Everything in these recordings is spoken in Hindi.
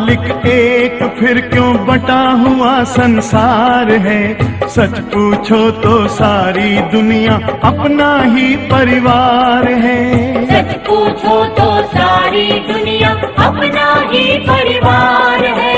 मालिक एक, फिर क्यों बटा हुआ संसार है। सच पूछो तो सारी दुनिया अपना ही परिवार है। सच पूछो तो सारी दुनिया अपना ही परिवार है।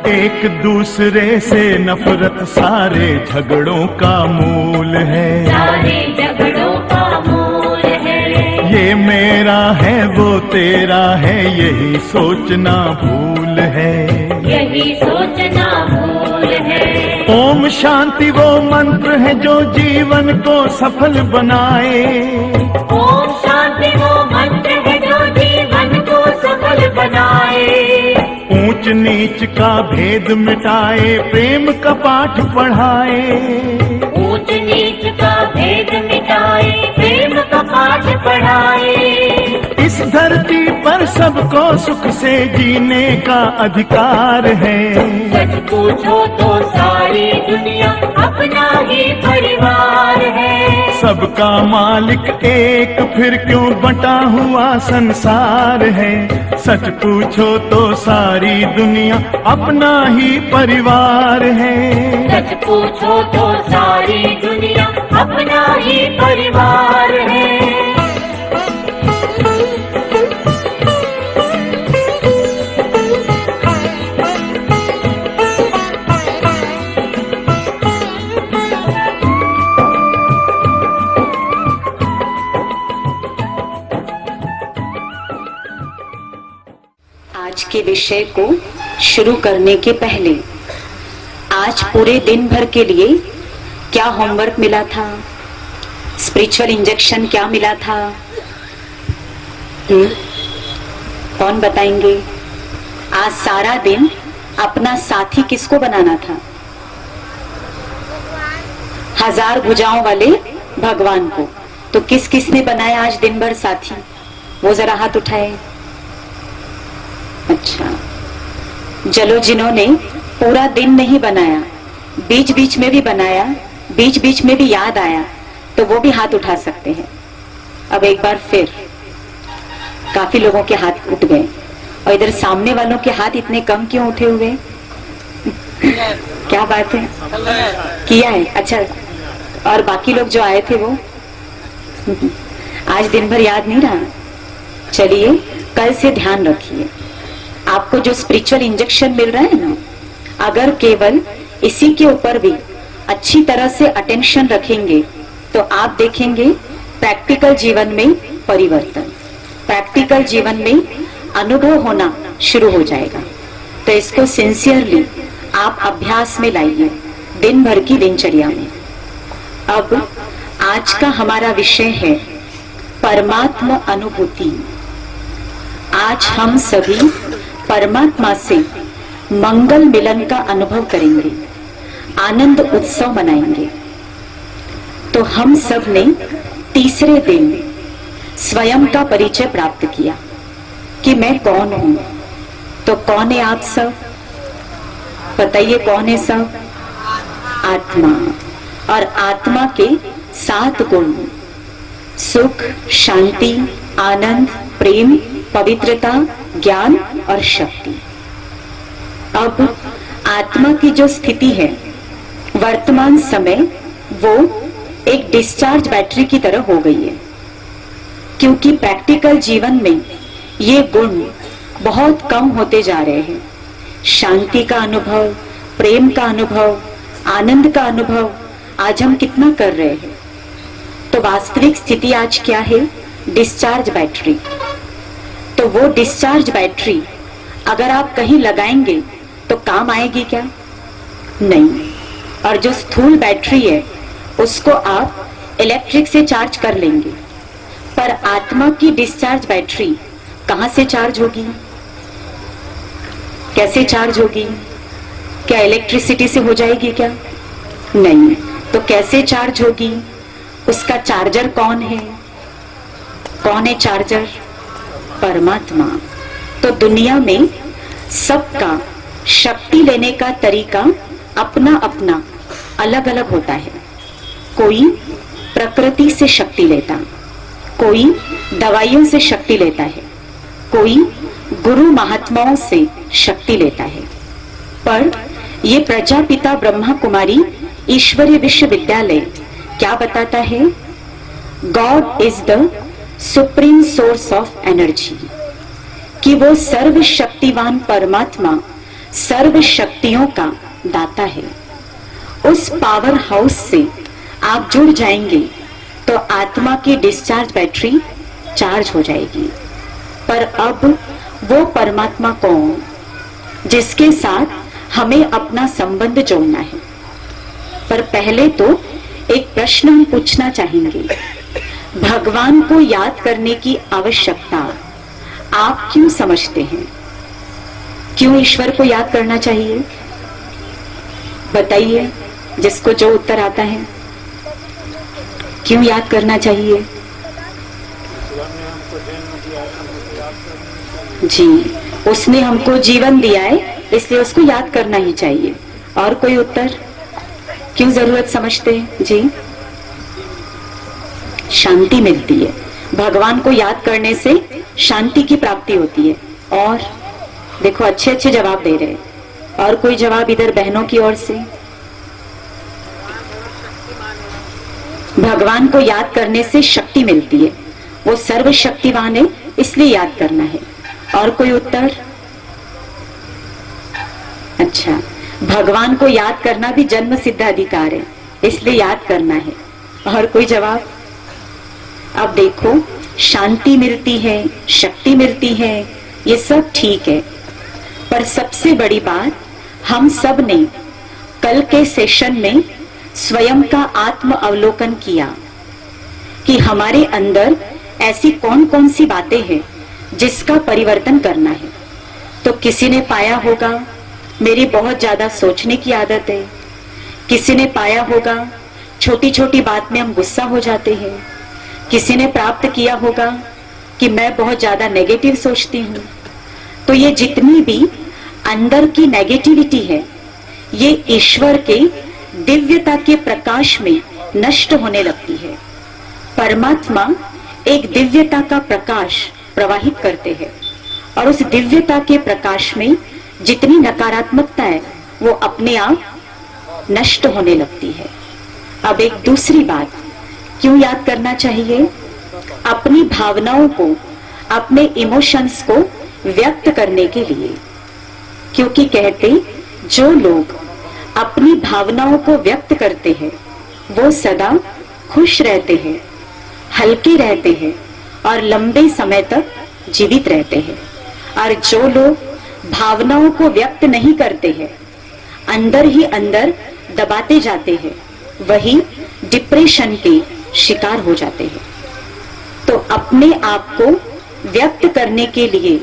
एक दूसरे से नफरत सारे झगड़ों का मूल है। सारे झगड़ों का मूल है। ये मेरा है वो तेरा है, यही सोचना भूल है। यही सोचना भूल है। ओम शांति वो मंत्र है जो जीवन को सफल बनाए। ओम शांति वो मंत्र है जो जीवन को सफल बनाए। ऊंच नीच का भेद मिटाए, प्रेम का पाठ पढ़ाए। ऊंच नीच का भेद मिटाए, प्रेम का पाठ पढ़ाए। इस धरती पर सबको सुख से जीने का अधिकार है। सच पूछो तो सारी दुनिया अपना ही परिवार है। सबका मालिक एक, फिर क्यों बटा हुआ संसार है। सच पूछो तो सारी दुनिया अपना ही परिवार है। सच पूछो तो सारी दुनिया अपना ही परिवार है। आज के विषय को शुरू करने के पहले आज पूरे दिन भर के लिए क्या होमवर्क मिला था, स्पिरिचुअल इंजेक्शन क्या मिला था, कौन बताएंगे? आज सारा दिन अपना साथी किसको बनाना था? हजार भुजाओं वाले भगवान को। तो किस किस ने बनाया आज दिन भर साथी? वो जरा हाथ उठाए। अच्छा, चलो जिन्होंने पूरा दिन नहीं बनाया, बीच बीच में भी बनाया, बीच बीच में भी याद आया, तो वो भी हाथ उठा सकते हैं। अब एक बार फिर काफी लोगों के हाथ उठ गए, और इधर सामने वालों के हाथ इतने कम क्यों उठे हुए? क्या बात है? किया है। अच्छा, और बाकी लोग जो आए थे वो आज दिन भर याद नहीं रहा? चलिए, कल से ध्यान रखिए। आपको जो स्पिरिचुअल इंजेक्शन मिल रहा है ना, अगर केवल इसी के ऊपर भी अच्छी तरह से अटेंशन रखेंगे तो आप देखेंगे प्रैक्टिकल जीवन में परिवर्तन, प्रैक्टिकल जीवन में अनुभव होना शुरू हो जाएगा। तो इसको सिंसियरली आप अभ्यास में लाइए दिन भर की दिनचर्या में। अब आज का हमारा विषय है परमात्मा अनुभूति। आज हम सभी परमात्मा से मंगल मिलन का अनुभव करेंगे, आनंद उत्सव मनाएंगे। तो हम सब ने तीसरे दिन स्वयं का परिचय प्राप्त किया कि मैं कौन हूं। तो कौन है आप सब? बताइए कौन है सब? आत्मा। और आत्मा के 7 गुण: सुख, शांति, आनंद, प्रेम, पवित्रता, ज्ञान और शक्ति। अब आत्मा की जो स्थिति है वर्तमान समय, वो एक डिस्चार्ज बैटरी की तरह हो गई है, क्योंकि प्रैक्टिकल जीवन में ये गुण बहुत कम होते जा रहे हैं। शांति का अनुभव, प्रेम का अनुभव, आनंद का अनुभव आज हम कितना कर रहे हैं? तो वास्तविक स्थिति आज क्या है? Discharge battery. तो वो डिस्चार्ज बैटरी अगर आप कहीं लगाएंगे तो काम आएगी क्या? नहीं। और जो स्थूल बैटरी है उसको आप इलेक्ट्रिक से चार्ज कर लेंगे, पर आत्मा की डिस्चार्ज बैटरी कहां से चार्ज होगी? कैसे चार्ज होगी? क्या इलेक्ट्रिसिटी से हो जाएगी क्या? नहीं। तो कैसे चार्ज होगी? उसका चार्जर कौन है? कौन है चार्जर? परमात्मा। तो दुनिया में सबका शक्ति लेने का तरीका अपना अपना अलग अलग होता है। कोई प्रकृति से शक्ति लेता, कोई दवाइयों से शक्ति लेता है, कोई गुरु महात्माओं से शक्ति लेता है। पर ये प्रजापिता ब्रह्मा कुमारी ईश्वरीय विश्वविद्यालय क्या बताता है? God is the supreme source of energy, कि वो सर्वशक्तिवान परमात्मा सर्व शक्तियों का दाता है। उस पावर हाउस से आप जुड़ जाएंगे तो आत्मा की डिस्चार्ज बैटरी चार्ज हो जाएगी। पर अब वो परमात्मा कौन, जिसके साथ हमें अपना संबंध जोड़ना है? पर पहले तो एक प्रश्न हम पूछना चाहेंगे, भगवान को याद करने की आवश्यकता आप क्यों समझते हैं? क्यों ईश्वर को याद करना चाहिए? बताइए, जिसको जो उत्तर आता है। क्यों याद करना चाहिए? जी, उसने हमको जीवन दिया है, इसलिए उसको याद करना ही चाहिए। और कोई उत्तर? क्यों जरूरत समझते हैं? जी, शांति मिलती है। भगवान को याद करने से शांति की प्राप्ति होती है। और देखो, अच्छे अच्छे जवाब दे रहे हैं। और कोई जवाब इधर बहनों की ओर से? भगवान को याद करने से शक्ति मिलती है, वो सर्वशक्तिवान है, इसलिए याद करना है। और कोई उत्तर? अच्छा, भगवान को याद करना भी जन्म सिद्ध अधिकार है, इसलिए याद करना है। और कोई जवाब? अब देखो, शांति मिलती है, शक्ति मिलती है, ये सब ठीक है। पर सबसे बड़ी बात, हम सब ने कल के सेशन में स्वयं का आत्म अवलोकन किया कि हमारे अंदर ऐसी कौन कौन सी बातें हैं जिसका परिवर्तन करना है। तो किसी ने पाया होगा मेरी बहुत ज्यादा सोचने की आदत है, किसी ने पाया होगा छोटी छोटी बात में हम गुस्सा हो जाते हैं, किसी ने प्राप्त किया होगा कि मैं बहुत ज्यादा नेगेटिव सोचती हूँ। तो ये जितनी भी अंदर की नेगेटिविटी है, ये ईश्वर के दिव्यता के प्रकाश में नष्ट होने लगती है। परमात्मा एक दिव्यता का प्रकाश प्रवाहित करते हैं और उस दिव्यता के प्रकाश में जितनी नकारात्मकता है वो अपने आप नष्ट होने लगती है। अब एक दूसरी बात, क्यों याद करना चाहिए? अपनी भावनाओं को, अपने इमोशंस को व्यक्त करने के लिए। क्योंकि कहते, जो लोग अपनी भावनाओं को व्यक्त करते हैं वो सदा खुश रहते हैं, हल्के रहते हैं और लंबे समय तक जीवित रहते हैं। और जो लोग भावनाओं को व्यक्त नहीं करते हैं, अंदर ही अंदर दबाते जाते हैं, वही डिप्रेशन के शिकार हो जाते हैं। तो अपने आप को व्यक्त करने के लिए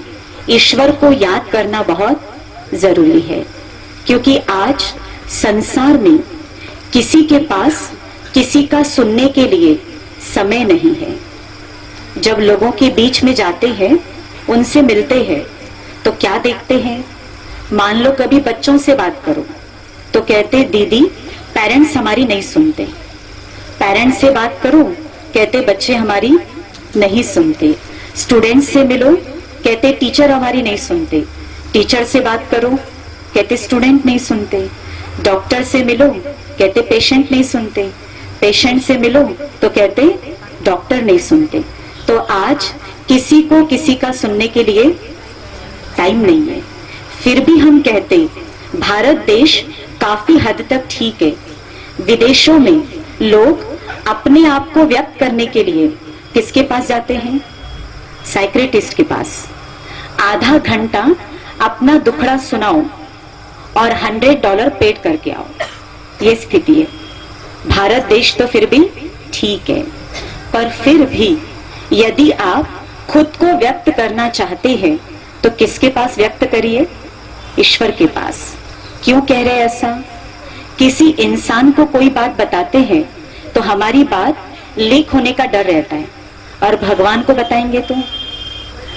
ईश्वर को याद करना बहुत जरूरी है। क्योंकि आज संसार में किसी के पास किसी का सुनने के लिए समय नहीं है। जब लोगों के बीच में जाते हैं, उनसे मिलते हैं, तो क्या देखते हैं? मान लो कभी बच्चों से बात करो तो कहते दीदी पेरेंट्स हमारी नहीं सुनते। पेरेंट्स से बात करो, कहते बच्चे हमारी नहीं सुनते। स्टूडेंट्स से मिलो, कहते टीचर हमारी नहीं सुनते। टीचर से बात करो, कहते स्टूडेंट नहीं सुनते। डॉक्टर से मिलो, कहते पेशेंट नहीं सुनते। पेशेंट से मिलो तो कहते डॉक्टर नहीं सुनते। तो आज किसी को किसी का सुनने के लिए टाइम नहीं है। फिर भी हम कहते भारत देश काफी हद तक ठीक है। विदेशों में लोग अपने आप को व्यक्त करने के लिए किसके पास जाते हैं? साइक्रेटिस्ट के पास। आधा घंटा अपना दुखड़ा सुनाओ और $100 पेड करके आओ, ये स्थिति है। भारत देश तो फिर भी ठीक है, पर फिर भी यदि आप खुद को व्यक्त करना चाहते हैं तो किसके पास व्यक्त करिए? ईश्वर के पास। क्यों कह रहे हैं ऐसा? किसी इंसान को कोई बात बताते हैं तो हमारी बात लीक होने का डर रहता है, और भगवान को बताएंगे तो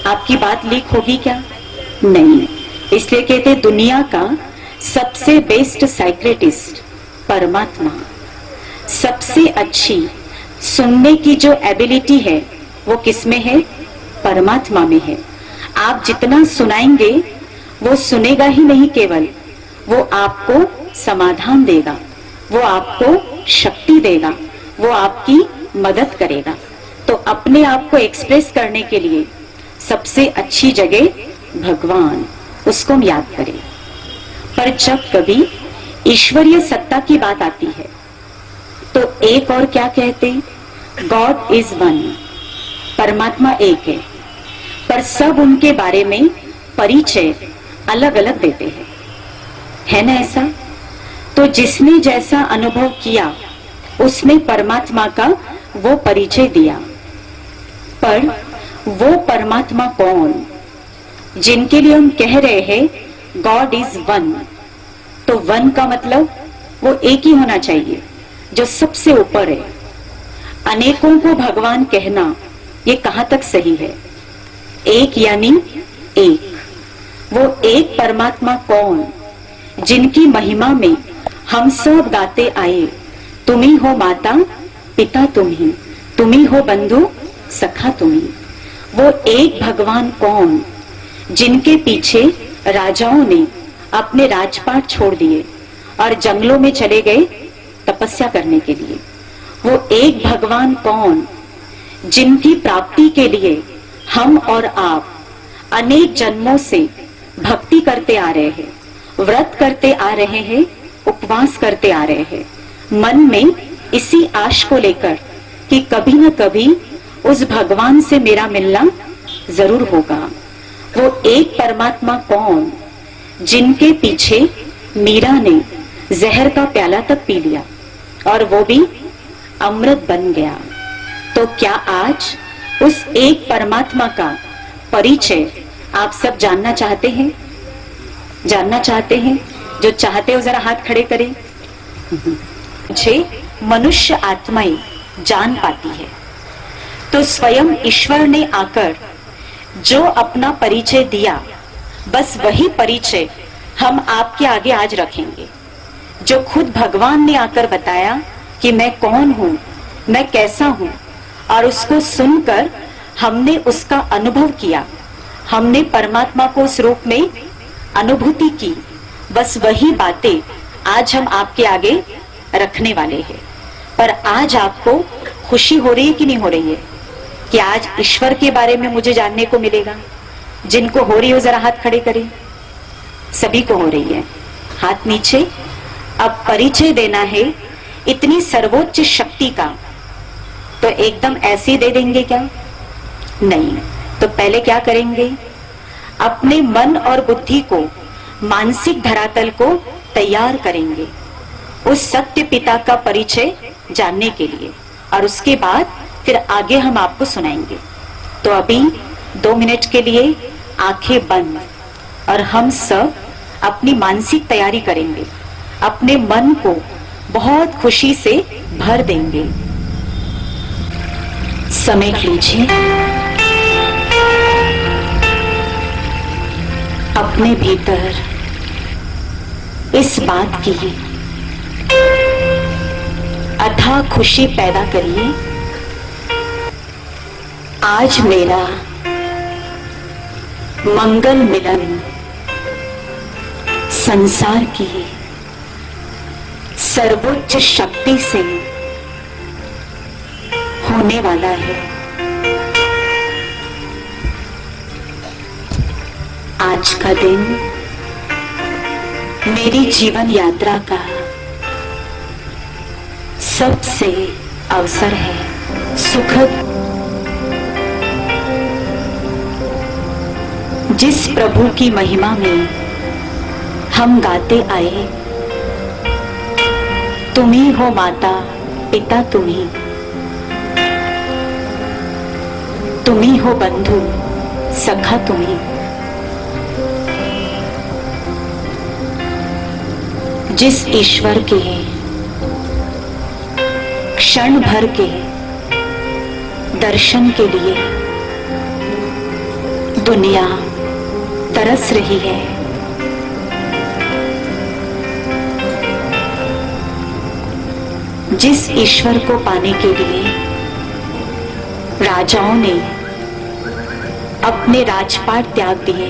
आपकी बात लीक होगी क्या? नहीं। इसलिए कहते हैं दुनिया का सबसे बेस्ट साइक्रेटिस्ट परमात्मा, सबसे अच्छी सुनने की जो एबिलिटी है वो किसमें है? परमात्मा में है। आप जितना सुनाएंगे वो सुनेगा ही नहीं, केवल वो आपको समाधान देगा, वो आपको शक्ति देगा, वो आपकी मदद करेगा। तो अपने आप को एक्सप्रेस करने के लिए सबसे अच्छी जगह भगवान, उसको हम याद करें। पर जब कभी ईश्वरीय सत्ता की बात आती है तो एक और क्या कहते? गॉड इज वन, परमात्मा एक है, पर सब उनके बारे में परिचय अलग अलग देते हैं, है ना ऐसा? तो जिसने जैसा अनुभव किया उसने परमात्मा का वो परिचय दिया। पर वो परमात्मा कौन जिनके लिए हम कह रहे हैं गॉड इज वन? तो वन का मतलब वो एक ही होना चाहिए जो सबसे ऊपर है। अनेकों को भगवान कहना ये कहां तक सही है? एक यानी एक। वो एक परमात्मा कौन जिनकी महिमा में हम सब गाते आए, तुम्ही हो माता पिता तुम्ही हो बंधु सखा तुम्ही। वो एक भगवान कौन जिनके पीछे राजाओं ने अपने राजपाट छोड़ दिए और जंगलों में चले गए तपस्या करने के लिए। वो एक भगवान कौन जिनकी प्राप्ति के लिए हम और आप अनेक जन्मों से भक्ति करते आ रहे हैं, व्रत करते आ रहे हैं, उपवास करते आ रहे हैं, मन में इसी आश को लेकर कि कभी न कभी उस भगवान से मेरा मिलना जरूर होगा। वो एक परमात्मा कौन जिनके पीछे मीरा ने जहर का प्याला तक पी लिया और वो भी अमृत बन गया। तो क्या आज उस एक परमात्मा का परिचय आप सब जानना चाहते हैं? जानना चाहते हैं? जो चाहते हो जरा हाथ खड़े करें। मुझे मनुष्य आत्माएं जान पाती है, तो स्वयं ईश्वर ने आकर जो अपना परिचय दिया, बस वही परिचय हम आपके आगे आज रखेंगे। जो खुद भगवान ने आकर बताया कि मैं कौन हूं, मैं कैसा हूं, और उसको सुनकर हमने उसका अनुभव किया, हमने परमात्मा को उस रूप में अनुभूति की, बस वही बातें आज हम आपके आगे रखने वाले हैं। पर आज आपको खुशी हो रही है कि नहीं हो रही है कि आज ईश्वर के बारे में मुझे जानने को मिलेगा? जिनको हो रही हो जरा हाथ खड़े करें। सभी को हो रही है, हाथ नीचे। अब परिचय देना है इतनी सर्वोच्च शक्ति का, तो एकदम ऐसे ही दे देंगे क्या? नहीं। तो पहले क्या करेंगे? अपने मन और बुद्धि को, मानसिक धरातल को तैयार करेंगे उस सत्य पिता का परिचय जानने के लिए, और उसके बाद फिर आगे हम आपको सुनाएंगे। तो अभी 2 मिनट के लिए आंखें बंद और हम सब अपनी मानसिक तैयारी करेंगे, अपने मन को बहुत खुशी से भर देंगे। समेट लीजिए अपने भीतर इस बात की अथाह खुशी पैदा करिए, आज मेरा मंगल मिलन संसार की सर्वोच्च शक्ति से होने वाला है। आज का दिन मेरी जीवन यात्रा का सबसे अवसर है, सुखद। जिस प्रभु की महिमा में हम गाते आए, तुम्ही हो माता पिता तुम्ही हो बंधु सखा तुम्ही। जिस ईश्वर के क्षण भर के दर्शन के लिए दुनिया तरस रही है, जिस ईश्वर को पाने के लिए राजाओं ने अपने राजपाट त्याग दिए,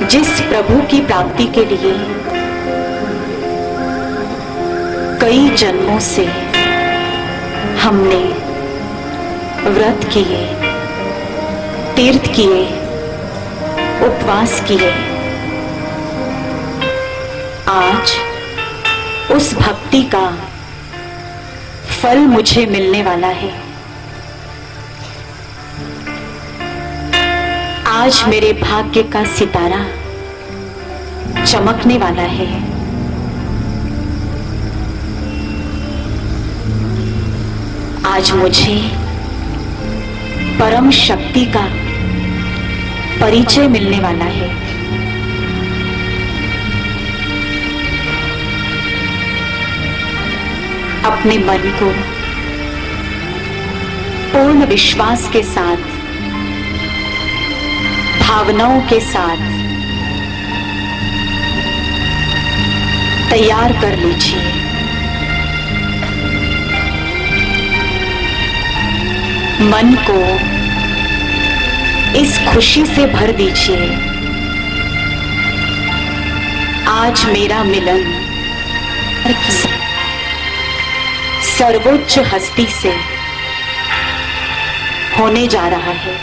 जिस प्रभु की प्राप्ति के लिए कई जन्मों से हमने व्रत किए, तीर्थ किए, उपवास किए, आज उस भक्ति का फल मुझे मिलने वाला है। आज मेरे भाग्य का सितारा चमकने वाला है। आज मुझे परम शक्ति का परिचय मिलने वाला है। अपने मन को पूर्ण विश्वास के साथ, भावनाओं के साथ तैयार कर लीजिए। मन को इस खुशी से भर दीजिए, आज मेरा मिलन सर्वोच्च हस्ती से होने जा रहा है।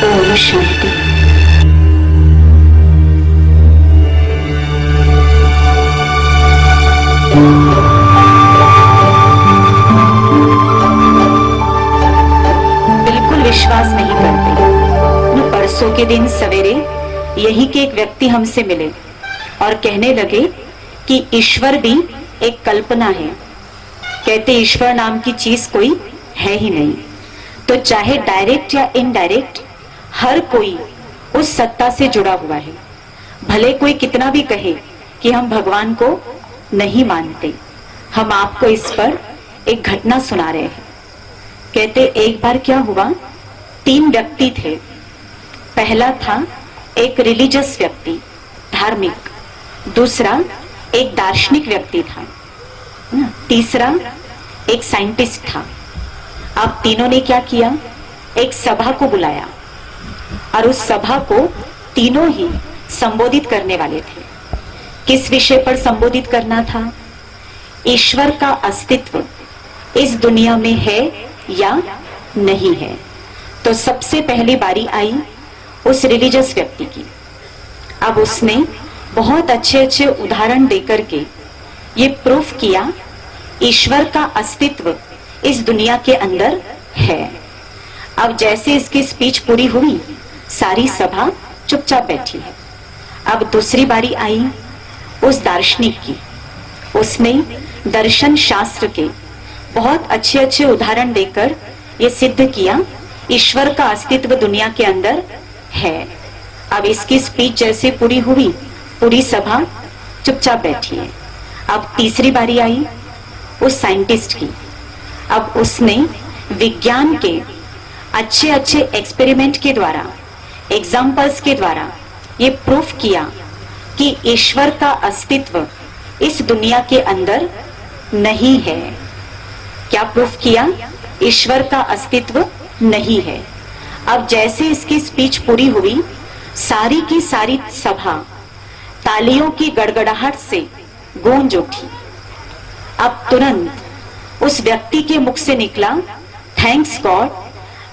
ओम शांति। बिल्कुल विश्वास नहीं करते। परसों के दिन सवेरे यही के एक व्यक्ति हमसे मिले और कहने लगे कि ईश्वर भी एक कल्पना है। कहते ईश्वर नाम की चीज कोई है ही नहीं। तो चाहे डायरेक्ट या इनडायरेक्ट हर कोई उस सत्ता से जुड़ा हुआ है। भले कोई कितना भी कहे कि हम भगवान को नहीं मानते। हम आपको इस पर एक घटना सुना रहे हैं। कहते एक बार क्या हुआ, 3 व्यक्ति थे। पहला था एक रिलीजियस व्यक्ति, धार्मिक। दूसरा एक दार्शनिक व्यक्ति था। तीसरा एक साइंटिस्ट था। अब तीनों ने क्या किया, एक सभा को बुलाया और उस सभा को तीनों ही संबोधित करने वाले थे। किस विषय पर संबोधित करना था? ईश्वर का अस्तित्व इस दुनिया में है या नहीं है। तो सबसे पहली बारी आई उस रिलीजियस व्यक्ति की। अब उसने बहुत अच्छे अच्छे उदाहरण देकर के ये प्रूफ किया ईश्वर का अस्तित्व इस दुनिया के अंदर है। अब जैसे इसकी स्पीच पूरी हुई, सारी सभा चुपचाप बैठी है। अब दूसरी बारी आई उस दार्शनिक की। उसने दर्शन शास्त्र के बहुत अच्छे अच्छे उदाहरण देकर ये सिद्ध किया ईश्वर का अस्तित्व दुनिया के अंदर है। अब इसकी स्पीच जैसे पूरी हुई, पूरी सभा चुपचाप बैठी है। अब तीसरी बारी आई उस साइंटिस्ट की। अब उसने विज्ञान के अच्छे अच्छे एक्सपेरिमेंट के द्वारा, एग्जाम्पल्स के द्वारा ये प्रूफ किया कि ईश्वर का अस्तित्व इस दुनिया के अंदर नहीं है। क्या प्रूफ किया? ईश्वर का अस्तित्व नहीं है। अब जैसे इसकी स्पीच पूरी हुई, सारी की सारी सभा तालियों की गड़गड़ाहट से गूंज उठी। अब तुरंत उस व्यक्ति के मुख से निकला, thanks God,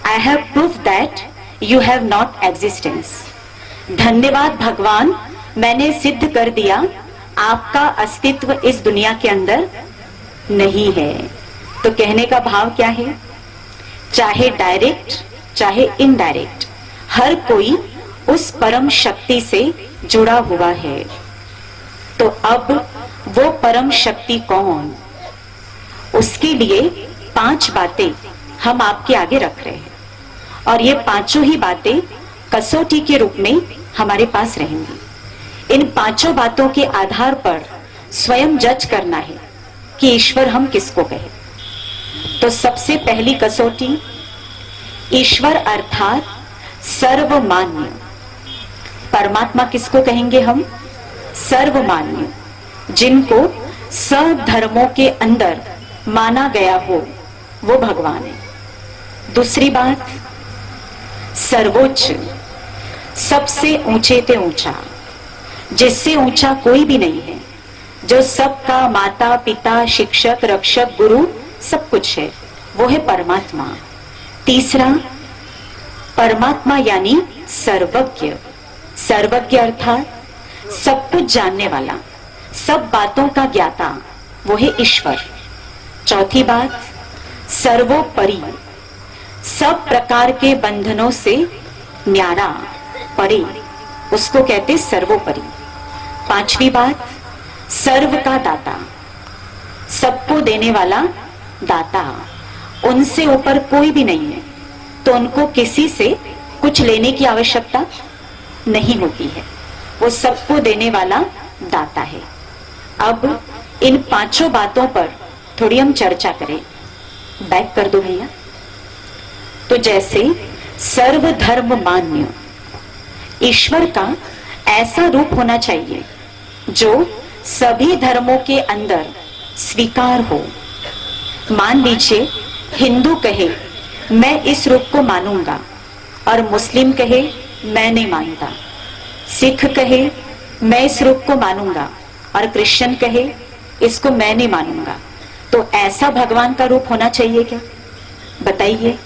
I have proof that you have not existence. धन्यवाद भगवान, मैंने सिद्ध कर दिया आपका अस्तित्व इस दुनिया के अंदर नहीं है। तो कहने का भाव क्या है? चाहे डायरेक्ट चाहे इनडायरेक्ट हर कोई उस परम शक्ति से जुड़ा हुआ है। तो अब वो परम शक्ति कौन, उसके लिए 5 बातें हम आपके आगे रख रहे हैं और ये पांचों ही बातें कसौटी के रूप में हमारे पास रहेंगी। इन 5 बातों के आधार पर स्वयं जज करना है कि ईश्वर हम किसको कहें। तो सबसे पहली कसौटी, ईश्वर अर्थात सर्वमान्य। परमात्मा किसको कहेंगे हम? सर्वमान्य, जिनको सब धर्मों के अंदर माना गया हो, वो भगवान है। दूसरी बात, सर्वोच्च, सबसे ऊंचे से ऊंचा, जिससे ऊंचा कोई भी नहीं है, जो सबका माता पिता शिक्षक रक्षक गुरु सब कुछ है, वो है परमात्मा। तीसरा, परमात्मा यानी सर्वज्ञ। सर्वज्ञ अर्थात सब कुछ जानने वाला, सब बातों का ज्ञाता, वो है ईश्वर। चौथी बात, सर्वोपरि, सब प्रकार के बंधनों से न्यारा, परे, उसको कहते सर्वोपरि। पांचवी बात, सर्व का दाता, सबको देने वाला दाता, उनसे ऊपर कोई भी नहीं है, तो उनको किसी से कुछ लेने की आवश्यकता नहीं होती है, वो सबको देने वाला दाता है। अब इन 5 बातों पर थोड़ी हम चर्चा करें। बैक कर दो भैया। तो जैसे सर्वधर्म मान्य, ईश्वर का ऐसा रूप होना चाहिए जो सभी धर्मों के अंदर स्वीकार हो। मान लीजिए हिंदू कहे मैं इस रूप को मानूंगा और मुस्लिम कहे मैं नहीं मानता, सिख कहे मैं इस रूप को मानूंगा और क्रिश्चियन कहे इसको मैं नहीं मानूंगा, तो ऐसा भगवान का रूप होना चाहिए क्या? बताइए,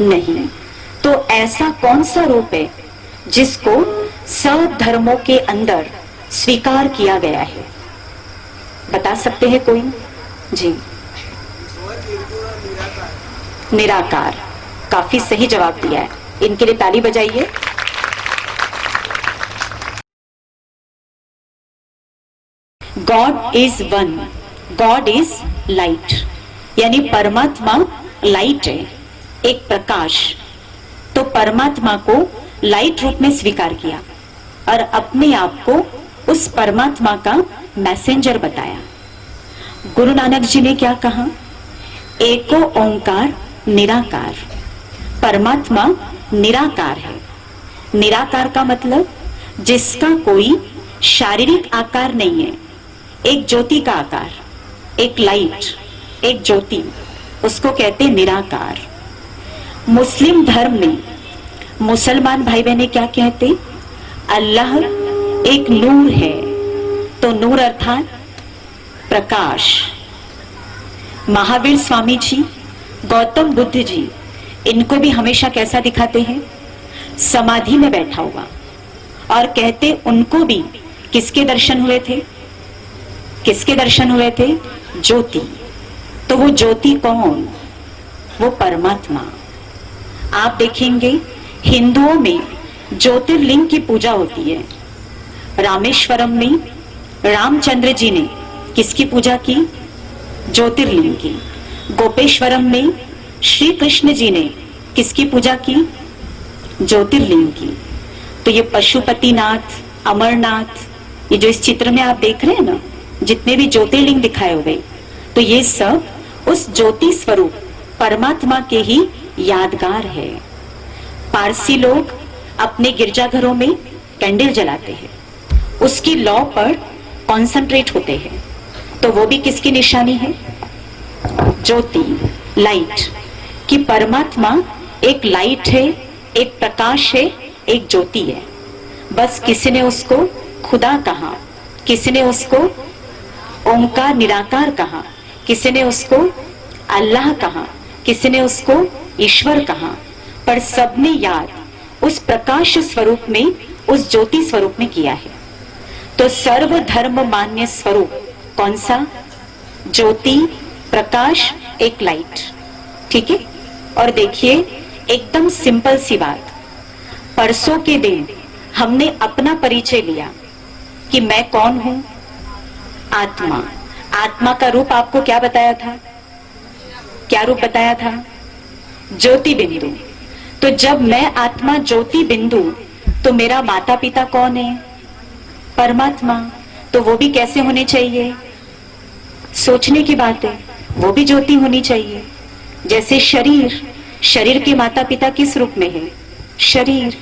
नहीं। तो ऐसा कौन सा रूप है जिसको सब धर्मों के अंदर स्वीकार किया गया है? बता सकते हैं कोई? जी, निराकार। काफी सही जवाब दिया है, इनके लिए ताली बजाइए। God is one, God is light, यानी परमात्मा लाइट है, एक प्रकाश। तो परमात्मा को लाइट रूप में स्वीकार किया और अपने आप को उस परमात्मा का मैसेंजर बताया। गुरु नानक जी ने क्या कहा? एको ओंकार निराकार। परमात्मा निराकार है। निराकार का मतलब जिसका कोई शारीरिक आकार नहीं है, एक ज्योति का आकार, एक लाइट, एक ज्योति, उसको कहते निराकार। मुस्लिम धर्म में मुसलमान भाई बहने क्या कहते? अल्लाह एक नूर है, तो नूर अर्थात प्रकाश। महावीर स्वामी जी, गौतम बुद्ध जी, इनको भी हमेशा कैसा दिखाते हैं? समाधि में बैठा हुआ, और कहते उनको भी किसके दर्शन हुए थे? किसके दर्शन हुए थे? ज्योति। तो वो ज्योति कौन? वो परमात्मा। आप देखेंगे हिंदुओं में ज्योतिर्लिंग की पूजा होती है। रामेश्वरम में रामचंद्र जी ने किसकी पूजा की? ज्योतिर्लिंग की। गोपेश्वरम में श्री कृष्ण जी ने किसकी पूजा की? ज्योतिर्लिंग की। तो ये पशुपतिनाथ, अमरनाथ, ये जो इस चित्र में आप देख रहे हैं ना, जितने भी ज्योतिर्लिंग दिखाए हुए, तो ये सब उस ज्योति स्वरूप परमात्मा के ही यादगार है। पारसी लोग अपने गिरजाघरों में कैंडल जलाते हैं, उसकी लौ पर कॉन्सेंट्रेट होते हैं, तो वो भी किसकी निशानी है? ज्योति, लाइट। कि परमात्मा एक लाइट है, एक प्रकाश है, एक ज्योति है। बस किसी ने उसको खुदा कहा, किसी ने उसको ओंकार निराकार कहा, किसी ने उसको अल्लाह कहा, किसी ने उसको ईश्वर कहा, पर सबने याद उस प्रकाश स्वरूप में, उस ज्योति स्वरूप में किया है। तो सर्व धर्म मान्य स्वरूप कौन सा? ज्योति, प्रकाश, एक लाइट। ठीक है। और देखिए एकदम सिंपल सी बात, परसों के दिन हमने अपना परिचय लिया कि मैं कौन हूं, आत्मा। आत्मा का रूप आपको क्या बताया था? क्या रूप बताया था? ज्योति बिंदु। तो जब मैं आत्मा ज्योति बिंदु, तो मेरा माता पिता कौन है? परमात्मा। तो वो भी कैसे होने चाहिए? सोचने की बात है, वो भी ज्योति होनी चाहिए। जैसे शरीर, शरीर के माता पिता किस रूप में है? शरीर।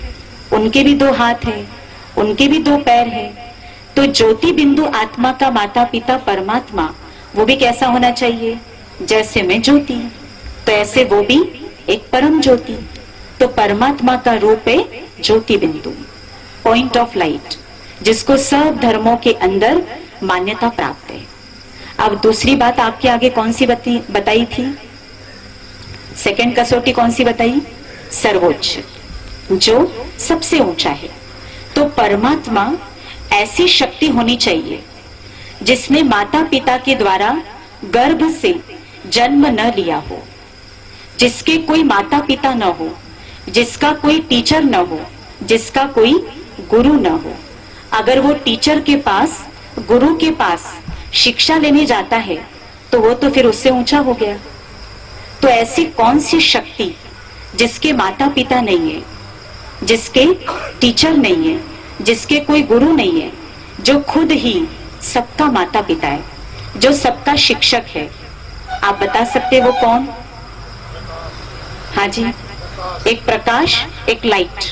उनके भी 2 हाथ है, उनके भी 2 पैर है। तो ज्योति बिंदु आत्मा का माता पिता परमात्मा, वो भी कैसा होना चाहिए? जैसे मैं ज्योति, तो ऐसे वो भी एक परम ज्योति। तो परमात्मा का रूप है ज्योति बिंदु, पॉइंट ऑफ लाइट, जिसको सब धर्मों के अंदर मान्यता प्राप्त है। अब दूसरी बात आपके आगे कौन सी बताई थी? सेकंड कसौटी कौन सी बताई? सर्वोच्च, जो सबसे ऊंचा है। तो परमात्मा ऐसी शक्ति होनी चाहिए जिसने माता पिता के द्वारा गर्भ से जन्म न लिया हो, जिसके कोई माता पिता न हो, जिसका कोई टीचर न हो, जिसका कोई गुरु न हो। अगर वो टीचर के पास, गुरु के पास शिक्षा लेने जाता है तो वो तो फिर उससे ऊंचा हो गया। तो ऐसी कौन सी शक्ति जिसके माता पिता नहीं है, जिसके टीचर नहीं है, जिसके कोई गुरु नहीं है, जो खुद ही सबका माता पिता है, जो सबका शिक्षक है, आप बता सकते वो कौन? हाँ जी, एक प्रकाश, एक लाइट।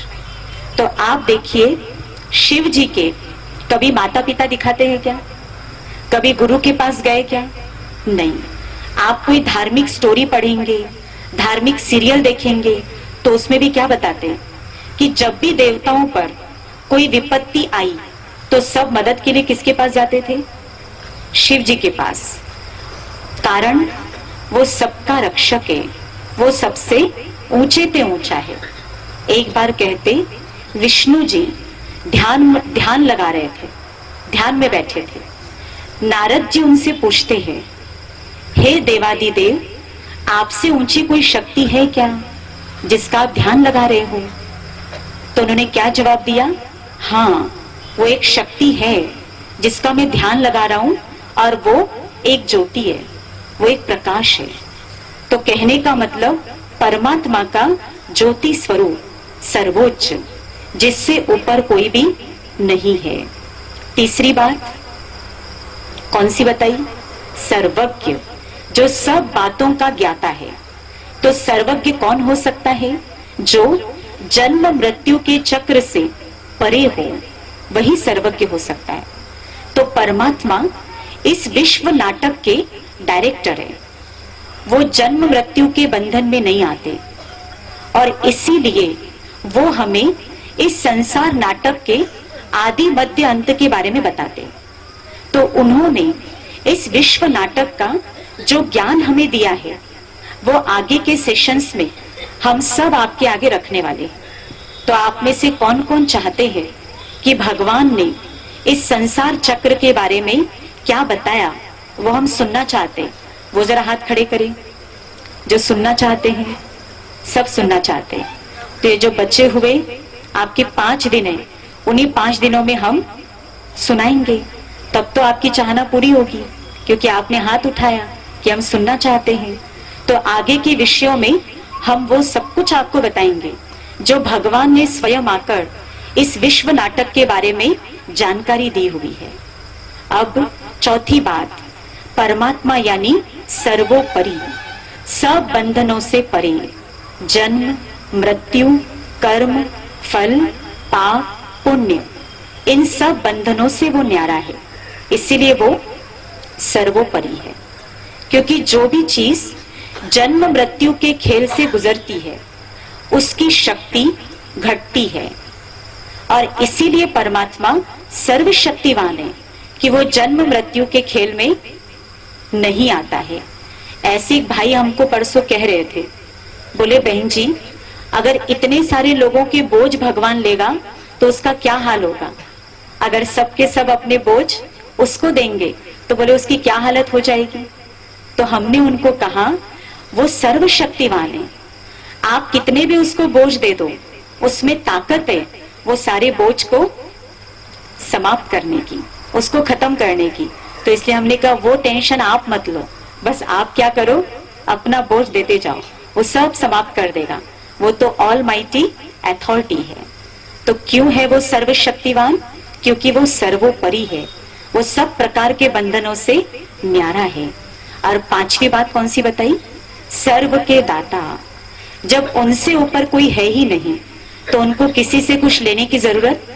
तो आप देखिए, शिव जी के कभी माता पिता दिखाते हैं क्या? कभी गुरु के पास गए क्या? नहीं। आप कोई धार्मिक स्टोरी पढ़ेंगे, धार्मिक सीरियल देखेंगे, तो उसमें भी क्या बताते हैं कि जब भी देवताओं पर कोई विपत्ति आई तो सब मदद के लिए किसके पास जाते थे? शिव जी के पास। कारण वो सबका रक्षक है, वो सबसे ऊंचे ते ऊंचा है। एक बार कहते विष्णु जी ध्यान लगा रहे थे, ध्यान में बैठे थे। नारद जी उनसे पूछते हैं, हे देवादिदेव, आपसे ऊंची कोई शक्ति है क्या जिसका आप ध्यान लगा रहे हो? तो उन्होंने क्या जवाब दिया? हाँ, वो एक शक्ति है जिसका मैं ध्यान लगा रहा हूं, और वो एक ज्योति है, वो एक प्रकाश है। तो कहने का मतलब परमात्मा का ज्योति स्वरूप सर्वोच्च, जिससे ऊपर कोई भी नहीं है। तीसरी बात कौन सी बताई? सर्वज्ञ, जो सब बातों का ज्ञाता है। तो सर्वज्ञ कौन हो सकता है? जो जन्म मृत्यु के चक्र से परे हो, वही सर्वज्ञ हो सकता है। तो परमात्मा इस विश्व नाटक के डायरेक्टर है। वो जन्म मृत्यु के बंधन में नहीं आते, और इसीलिए वो हमें इस संसार नाटक के आदि मध्य अंत के बारे में बताते। तो उन्होंने इस विश्व नाटक का जो ज्ञान हमें दिया है, वो आगे के सेशंस में हम सब आपके आगे रखने वाले हैं। तो आप में से कौन कौन चाहते हैं कि भगवान ने इस संसार चक्र के बारे में क्या बताया, वो हम सुनना चाहते हैं? वो जरा हाथ खड़े करें। जो सुनना चाहते हैं, सब सुनना चाहते हैं। तो ये जो बचे हुए आपके 5 दिन है, उन्हीं 5 दिनों में हम सुनाएंगे। तब तो आपकी चाहना पूरी होगी, क्योंकि आपने हाथ उठाया कि हम सुनना चाहते हैं। तो आगे के विषयों में हम वो सब कुछ आपको बताएंगे जो भगवान ने स्वयं आकर इस विश्व नाटक के बारे में जानकारी दी हुई है। अब चौथी बात, परमात्मा यानी सर्वोपरि, सब बंधनों से परे, जन्म मृत्यु कर्म फल पाप पुण्य, इन सब बंधनों से वो न्यारा है, इसीलिए वो सर्वोपरि है। क्योंकि जो भी चीज जन्म मृत्यु के खेल से गुजरती है, उसकी शक्ति घटती है, और इसीलिए परमात्मा सर्वशक्तिवान है कि वो जन्म मृत्यु के खेल में नहीं आता है। ऐसे एक भाई हमको परसों कह रहे थे, बोले बहन जी, अगर इतने सारे लोगों के बोझ भगवान लेगा तो उसका क्या हाल होगा? अगर सबके सब अपने बोझ उसको देंगे तो बोले उसकी क्या हालत हो जाएगी? तो हमने उनको कहा, वो सर्वशक्तिवान है, आप कितने भी उसको बोझ दे दो, उसमें ताकत है वो सारे बोझ को समाप्त करने की, उसको खत्म करने की। तो इसलिए हमने कहा वो टेंशन आप मत लो, बस आप क्या करो, अपना बोझ देते जाओ, वो सब समाप्त कर देगा। वो तो ऑल माइटी अथॉरिटी है। तो क्यों है वो सर्वशक्तिवान? क्योंकि वो सर्वोपरि है, वो सब प्रकार के बंधनों से न्यारा है। और पांचवी बात कौन सी बताई? सर्व के दाता। जब उनसे ऊपर कोई है ही नहीं तो उनको किसी से कुछ लेने की जरूरत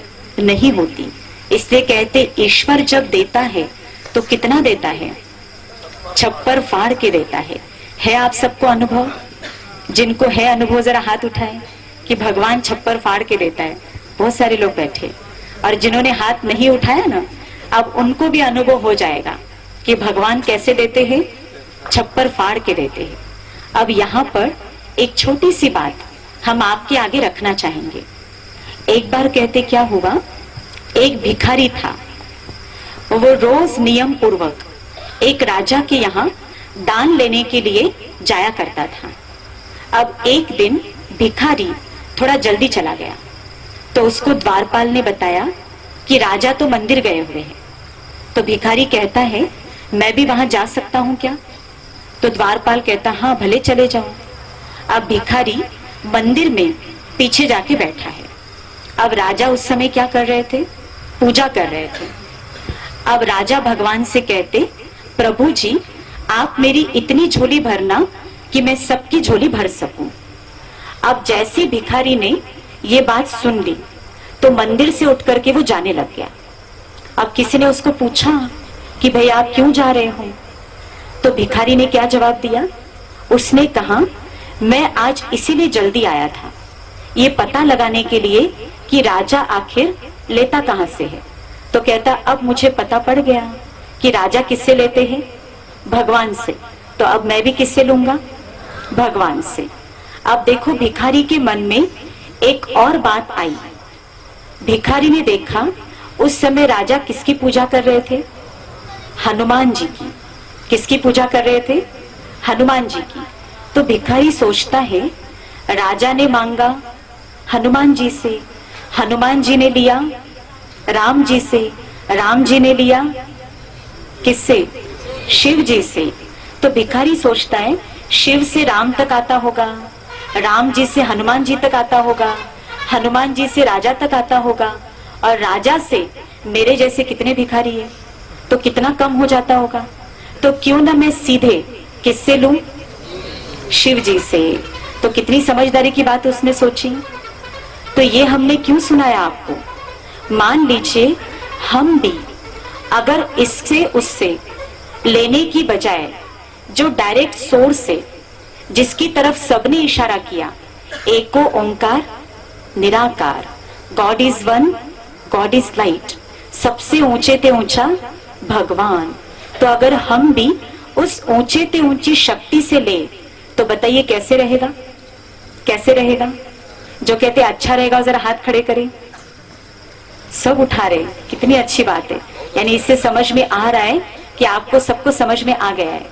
नहीं होती। इसलिए कहते ईश्वर जब देता है तो कितना देता है? छप्पर फाड़ के देता है आप सबको अनुभव? जिनको है अनुभव जरा हाथ उठाए कि भगवान छप्पर फाड़ के देता है। बहुत सारे लोग बैठे, और जिन्होंने हाथ नहीं उठाया ना, अब उनको भी अनुभव हो जाएगा कि भगवान कैसे देते हैं, छप्पर फाड़ के देते हैं। अब यहाँ पर एक छोटी सी बात हम आपके आगे रखना चाहेंगे। एक बार कहते क्या हुआ, एक भिखारी था, वो रोज नियम पूर्वक एक राजा के यहाँ दान लेने के लिए जाया करता था। अब एक दिन भिखारी थोड़ा जल्दी चला गया, तो उसको द्वारपाल ने बताया कि राजा तो मंदिर गए हुए हैं। तो भिखारी कहता है मैं भी वहां जा सकता हूं क्या? तो द्वारपाल कहता हाँ भले चले जाओ। अब भिखारी मंदिर में पीछे जाके बैठा है। अब राजा उस समय क्या कर रहे थे? पूजा कर रहे थे। अब राजा भगवान से कहते प्रभु जी आप मेरी इतनी झोली भरना कि मैं सबकी झोली भर सकूं। अब जैसे भिखारी ने ये बात सुन ली तो मंदिर से उठ करके वो जाने लग गया। अब किसी ने उसको पूछा कि भाई आप क्यों जा रहे हो? तो भिखारी ने क्या जवाब दिया? उसने कहा मैं आज इसीलिए जल्दी आया था, ये पता लगाने के लिए कि राजा आखिर लेता कहां से है। तो कहता अब मुझे पता पड़ गया कि राजा किससे लेते हैं? भगवान से। तो अब मैं भी किससे लूंगा? भगवान से। अब देखो भिखारी के मन में एक और बात आई। भिखारी ने देखा उस समय राजा किसकी पूजा कर रहे थे? हनुमान जी की। किसकी पूजा कर रहे थे? हनुमान जी की। तो भिखारी सोचता है राजा ने मांगा हनुमान जी से, हनुमान जी ने लिया राम जी से, राम जी ने लिया किससे? शिव जी से। तो भिखारी सोचता है शिव से राम तक आता होगा, राम जी से हनुमान जी तक आता होगा, हनुमान जी से राजा तक आता होगा, और राजा से मेरे जैसे कितने भिखारी है, तो कितना कम हो जाता होगा। तो क्यों ना मैं सीधे किससे लूं? शिव जी से। तो कितनी समझदारी की बात उसने सोची। तो ये हमने क्यों सुनाया आपको? मान लीजिए हम भी अगर इससे उससे लेने की बजाय जो डायरेक्ट सोर्स से जिसकी तरफ सबने इशारा किया, एको ओंकार निराकार, God is one, God is light, सबसे ऊंचे ते ऊंचा भगवान। तो अगर हम भी उस ऊंचे ते ऊंची शक्ति से ले तो बताइए कैसे रहेगा? कैसे रहेगा? जो कहते अच्छा रहेगा जरा हाथ खड़े करें। सब उठा रहे, कितनी अच्छी बात है। यानी इससे समझ में आ रहा है कि आपको सबको समझ में आ गया है,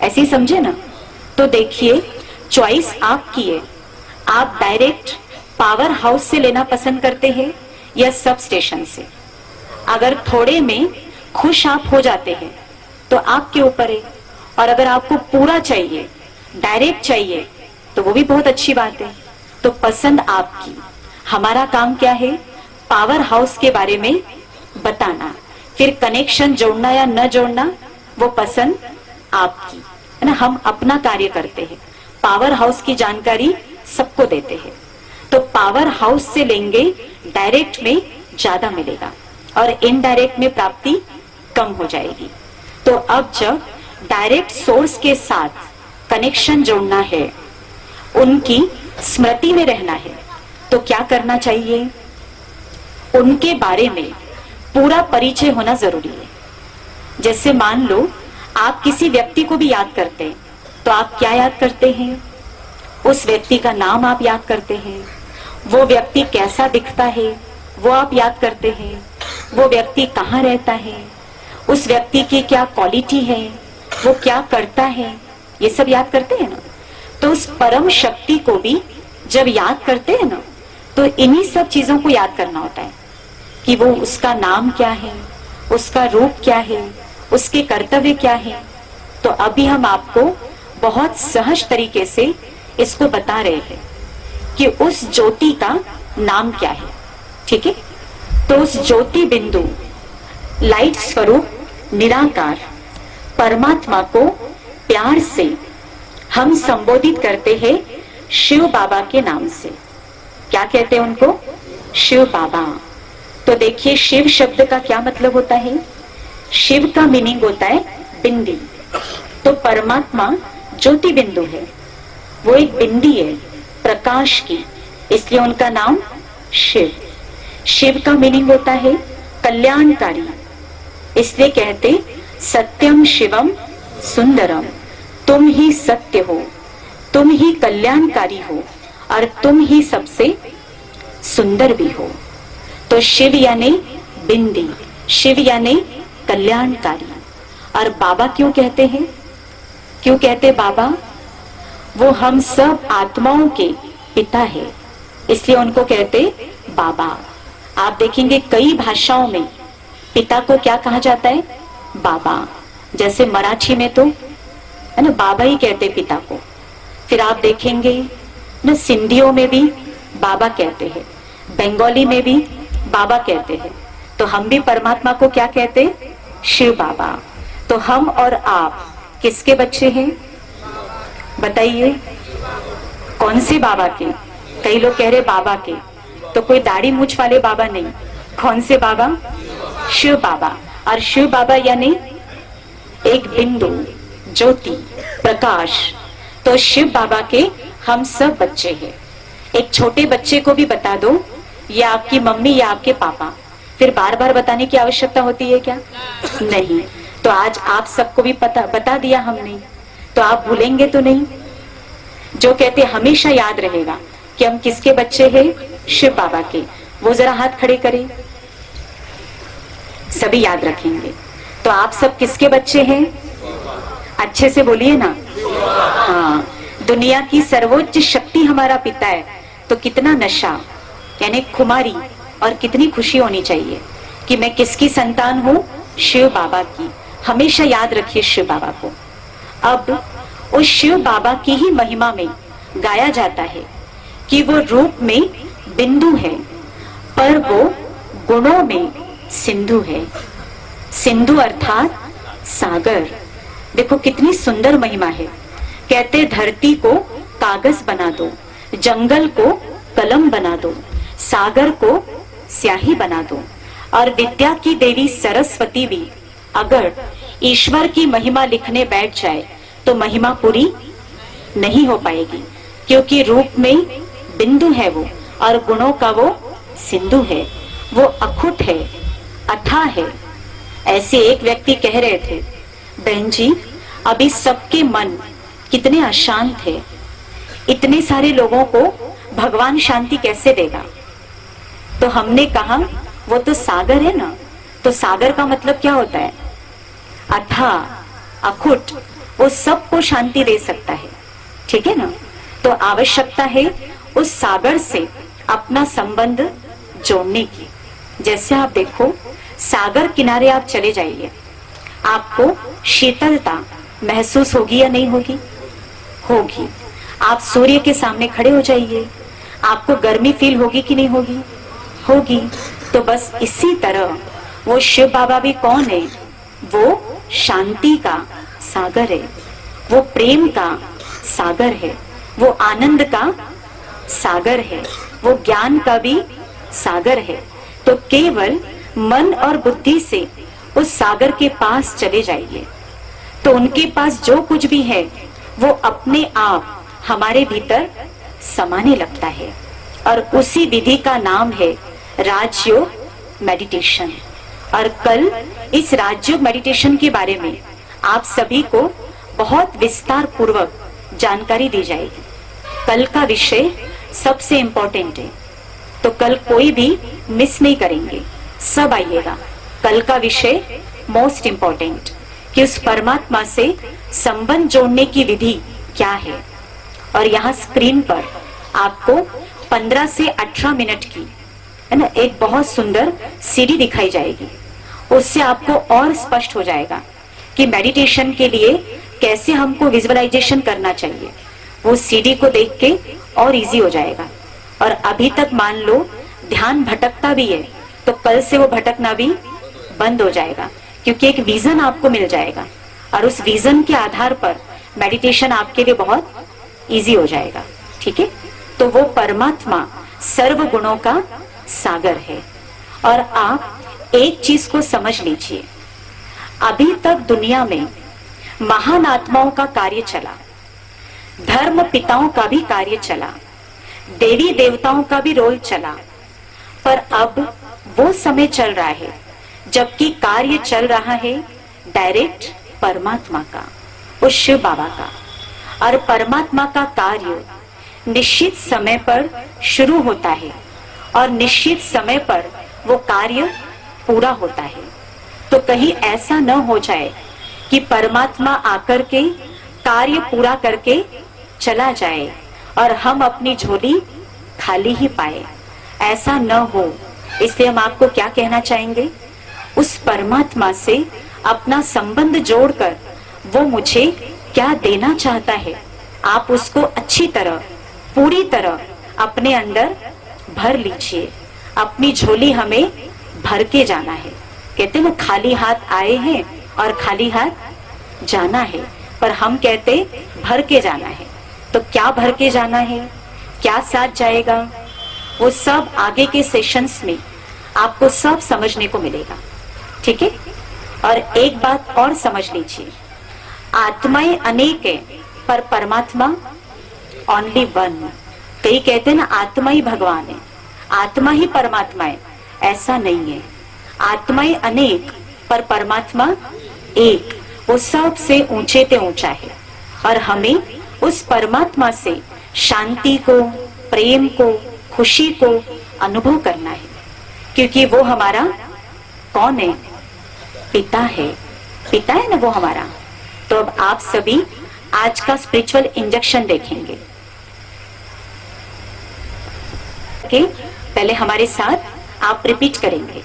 ऐसे ही समझे ना। तो देखिए चॉइस आपकी है, आप डायरेक्ट पावर हाउस से लेना पसंद करते हैं या सब स्टेशन से। अगर थोड़े में खुश आप हो जाते हैं तो आपके ऊपर है, और अगर आपको पूरा चाहिए, डायरेक्ट चाहिए, तो वो भी बहुत अच्छी बात है। तो पसंद आपकी। हमारा काम क्या है? पावर हाउस के बारे में बताना, फिर कनेक्शन जोड़ना या न जोड़ना वो पसंद आपकी है ना। हम अपना कार्य करते हैं, पावर हाउस की जानकारी सबको देते हैं। तो पावर हाउस से लेंगे डायरेक्ट में ज्यादा मिलेगा और इनडायरेक्ट में प्राप्ति कम हो जाएगी। तो अब जब डायरेक्ट सोर्स के साथ कनेक्शन जोड़ना है, उनकी स्मृति में रहना है, तो क्या करना चाहिए? उनके बारे में पूरा परिचय होना जरूरी है। जैसे मान लो आप किसी व्यक्ति को भी याद करते हैं, तो आप क्या याद करते हैं? उस व्यक्ति का नाम आप याद करते हैं, वो व्यक्ति कैसा दिखता है वो आप याद करते हैं, वो व्यक्ति कहाँ रहता है, उस व्यक्ति की क्या क्वालिटी है, वो क्या करता है, ये सब याद करते हैं ना। तो उस परम शक्ति को भी जब याद करते हैं ना, तो इन्हीं सब चीजों को याद करना होता है कि वो उसका नाम क्या है, उसका रूप क्या है, उसके कर्तव्य क्या है। तो अभी हम आपको बहुत सहज तरीके से इसको बता रहे हैं कि उस ज्योति का नाम क्या है। ठीक है, तो उस ज्योति बिंदु लाइट स्वरूप निराकार परमात्मा को प्यार से हम संबोधित करते हैं शिव बाबा के नाम से। क्या कहते हैं उनको? शिव बाबा। तो देखिए शिव शब्द का क्या मतलब होता है। शिव का मीनिंग होता है बिंदी। तो परमात्मा ज्योति बिंदु है, वो एक बिंदी है प्रकाश की, इसलिए उनका नाम शिव। शिव का मीनिंग होता है कल्याणकारी, इसलिए कहते सत्यम शिवम सुंदरम। तुम ही सत्य हो, तुम ही कल्याणकारी हो और तुम ही सबसे सुंदर भी हो। तो शिव यानी बिंदी, शिव यानी कल्याणकारी। और बाबा क्यों कहते हैं? क्यों कहते बाबा? वो हम सब आत्माओं के पिता है, इसलिए उनको कहते बाबा। आप देखेंगे कई भाषाओं में पिता को क्या कहा जाता है? बाबा। जैसे मराठी में तो है ना बाबा ही कहते पिता को। फिर आप देखेंगे ना सिंधियों में भी बाबा कहते हैं, बंगाली में भी बाबा कहते हैं। तो हम भी परमात्मा को क्या कहते? शिव बाबा। तो हम और आप किसके बच्चे हैं बताइए? कौन से बाबा के? कई लोग कह रहे बाबा के, तो कोई दाढ़ी मूछ वाले बाबा नहीं। कौन से बाबा? शिव बाबा। और शिव बाबा यानी एक बिंदु, ज्योति, प्रकाश। तो शिव बाबा के हम सब बच्चे हैं। एक छोटे बच्चे को भी बता दो ये आपकी मम्मी या आपके पापा, फिर बार बार बताने की आवश्यकता होती है क्या? नहीं। तो आज आप सबको भी बता दिया हमने, तो आप भूलेंगे तो नहीं। जो कहते हमेशा याद रहेगा कि हम किसके बच्चे हैं? शिव बाबा के। वो जरा हाथ खड़े करें, सभी याद रखेंगे। तो आप सब किसके बच्चे हैं? अच्छे से बोलिए ना। हाँ, दुनिया की सर्वोच्च शक्ति हमारा पिता है, तो कितना नशा यानी खुमारी और कितनी खुशी होनी चाहिए कि मैं किसकी संतान हूँ? शिव बाबा की। हमेशा याद रखिए शिव बाबा को। अब उस शिव बाबा की ही महिमा में गाया जाता है कि वो रूप में बिंदु है पर वो गुणों में सिंधु है। सिंधु अर्थात सागर। देखो कितनी सुंदर महिमा है। कहते धरती को कागज बना दो, जंगल को कलम बना दो, सागर को स्याही बना दो। और विद्या की देवी सरस्वती भी अगर ईश्वर की महिमा लिखने बैठ जाए तो महिमा पूरी नहीं हो पाएगी, क्योंकि रूप में बिंदु है वो और गुणों का वो सिंधु है। वो अखुट है, अथाह है। ऐसे एक व्यक्ति कह रहे थे, बहन जी अभी सबके मन कितने अशांत है, इतने सारे लोगों को भगवान शांति कैसे देगा? तो हमने कहा वो तो सागर है ना। तो सागर का मतलब क्या होता है? अथाह, अखुट। वो सबको शांति दे सकता है, ठीक है ना। तो आवश्यकता है उस सागर से अपना संबंध जोड़ने की। जैसे आप देखो सागर किनारे आप चले जाइए, आपको शीतलता महसूस होगी या नहीं होगी? होगी। आप सूर्य के सामने खड़े हो जाइए, आपको गर्मी फील होगी कि नहीं होगी? होगी। तो बस इसी तरह वो शिव बाबा भी कौन है? वो शांति का सागर है, वो प्रेम का सागर है, वो आनंद का सागर है, वो ज्ञान का भी सागर है। तो केवल मन और बुद्धि से उस सागर के पास चले जाइए, तो उनके पास जो कुछ भी है वो अपने आप हमारे भीतर समाने लगता है। और उसी विधि का नाम है राजयोग मेडिटेशन। और कल इस राजयोग मेडिटेशन के बारे में आप सभी को बहुत विस्तार पूर्वक जानकारी दी जाएगी। कल का विषय सबसे इंपॉर्टेंट है, तो कल कोई भी मिस नहीं करेंगे, सब आइएगा। कल का विषय मोस्ट इंपॉर्टेंट कि उस परमात्मा से संबंध जोड़ने की विधि क्या है। और यहाँ स्क्रीन पर आपको 15 से 18 मिनट की है ना एक बहुत सुंदर सीडी दिखाई जाएगी। उससे आपको और स्पष्ट हो जाएगा कि मेडिटेशन के लिए कैसे हमको विजुअलाइजेशन करना चाहिए, वो सीडी को देख के और इजी हो जाएगा। और अभी तक मान लो ध्यान भटकता भी है तो कल से वो भटकना भी बंद हो जाएगा, क्योंकि एक विजन आपको मिल जाएगा और उस विजन के आधार पर मेडिटेशन आपके लिए बहुत इजी हो जाएगा। ठीक है, तो वो परमात्मा सर्व गुणों का सागर है। और आप एक चीज को समझ लीजिए, अभी तक दुनिया में महान आत्माओं का कार्य चला, धर्म पिताओं का भी कार्य चला, देवी देवताओं का भी रोल चला, पर अब वो समय चल रहा है जबकि कार्य चल रहा है डायरेक्ट परमात्मा का, उस शिव बाबा का। और परमात्मा का कार्य निश्चित समय पर शुरू होता है और निश्चित समय पर वो कार्य पूरा होता है। तो कहीं ऐसा न हो जाए कि परमात्मा आकर के कार्य पूरा करके चला जाए और हम अपनी झोली खाली ही पाए, ऐसा न हो। इसलिए हम आपको क्या कहना चाहेंगे, उस परमात्मा से अपना संबंध जोड़कर वो मुझे क्या देना चाहता है, आप उसको अच्छी तरह पूरी तरह अपने अंदर भर लीजिए। अपनी झोली हमें भर के जाना है। कहते हैं ना, खाली हाथ आए हैं और खाली हाथ जाना है, पर हम कहते भर के जाना है। तो क्या भर के जाना है, क्या साथ जाएगा, वो सब आगे के सेशंस में आपको सब समझने को मिलेगा। ठीक है, और एक बात और समझ लीजिए, आत्माएं अनेक है पर परमात्मा ओनली वन। कई कहते हैं ना आत्मा ही भगवान है, आत्मा ही परमात्मा है, ऐसा नहीं है। आत्माएं अनेक पर परमात्मा एक, वो सबसे ऊंचे ते ऊंचा है। और हमें उस परमात्मा से शांति को, प्रेम को, खुशी को अनुभव करना है, क्योंकि वो हमारा कौन है, पिता है। पिता है ना वो हमारा। तो अब आप सभी आज का स्पिरिचुअल इंजेक्शन देखेंगे। पहले हमारे साथ आप रिपीट करेंगे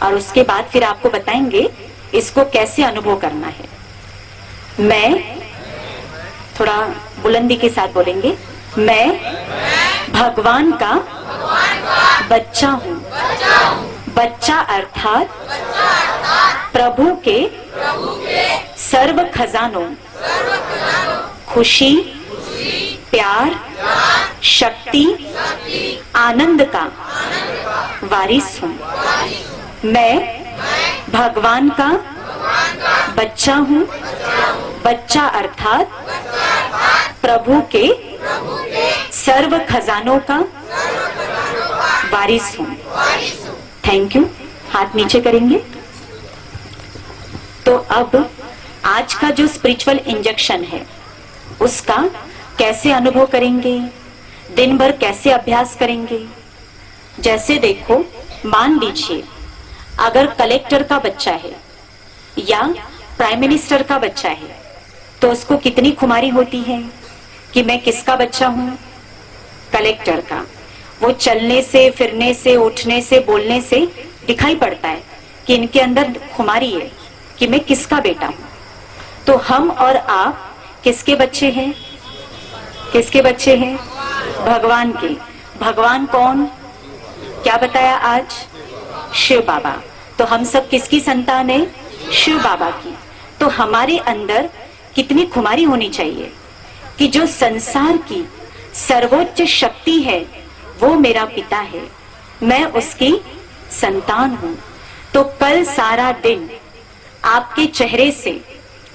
और उसके बाद फिर आपको बताएंगे इसको कैसे अनुभव करना है। मैं, थोड़ा बुलंदी के साथ बोलेंगे, मैं भगवान का बच्चा हूँ। बच्चा अर्थात प्रभु के सर्व खजानों, खुशी, प्यार, शक्ति, आनंद का वारिस हूँ। मैं भगवान का बच्चा हूँ। बच्चा अर्थात प्रभु के सर्व खजानों का वारिस हूँ। Thank you. हाथ नीचे करेंगे। तो अब आज का जो स्पिरिचुअल इंजेक्शन है उसका कैसे अनुभव करेंगे, दिन भर कैसे अभ्यास करेंगे। जैसे देखो, मान लीजिए अगर कलेक्टर का बच्चा है या प्राइम मिनिस्टर का बच्चा है तो उसको कितनी खुमारी होती है कि मैं किसका बच्चा हूं, कलेक्टर का। वो चलने से, फिरने से, उठने से, बोलने से दिखाई पड़ता है कि इनके अंदर खुमारी है कि मैं किसका बेटा हूं। तो हम और आप किसके बच्चे हैं, किसके बच्चे हैं, भगवान के। भगवान कौन, क्या बताया आज, शिव बाबा। तो हम सब किसकी संतान है, शिव बाबा की। तो हमारे अंदर कितनी खुमारी होनी चाहिए कि जो संसार की सर्वोच्च शक्ति है वो मेरा पिता है, मैं उसकी संतान हूं। तो कल सारा दिन आपके चेहरे से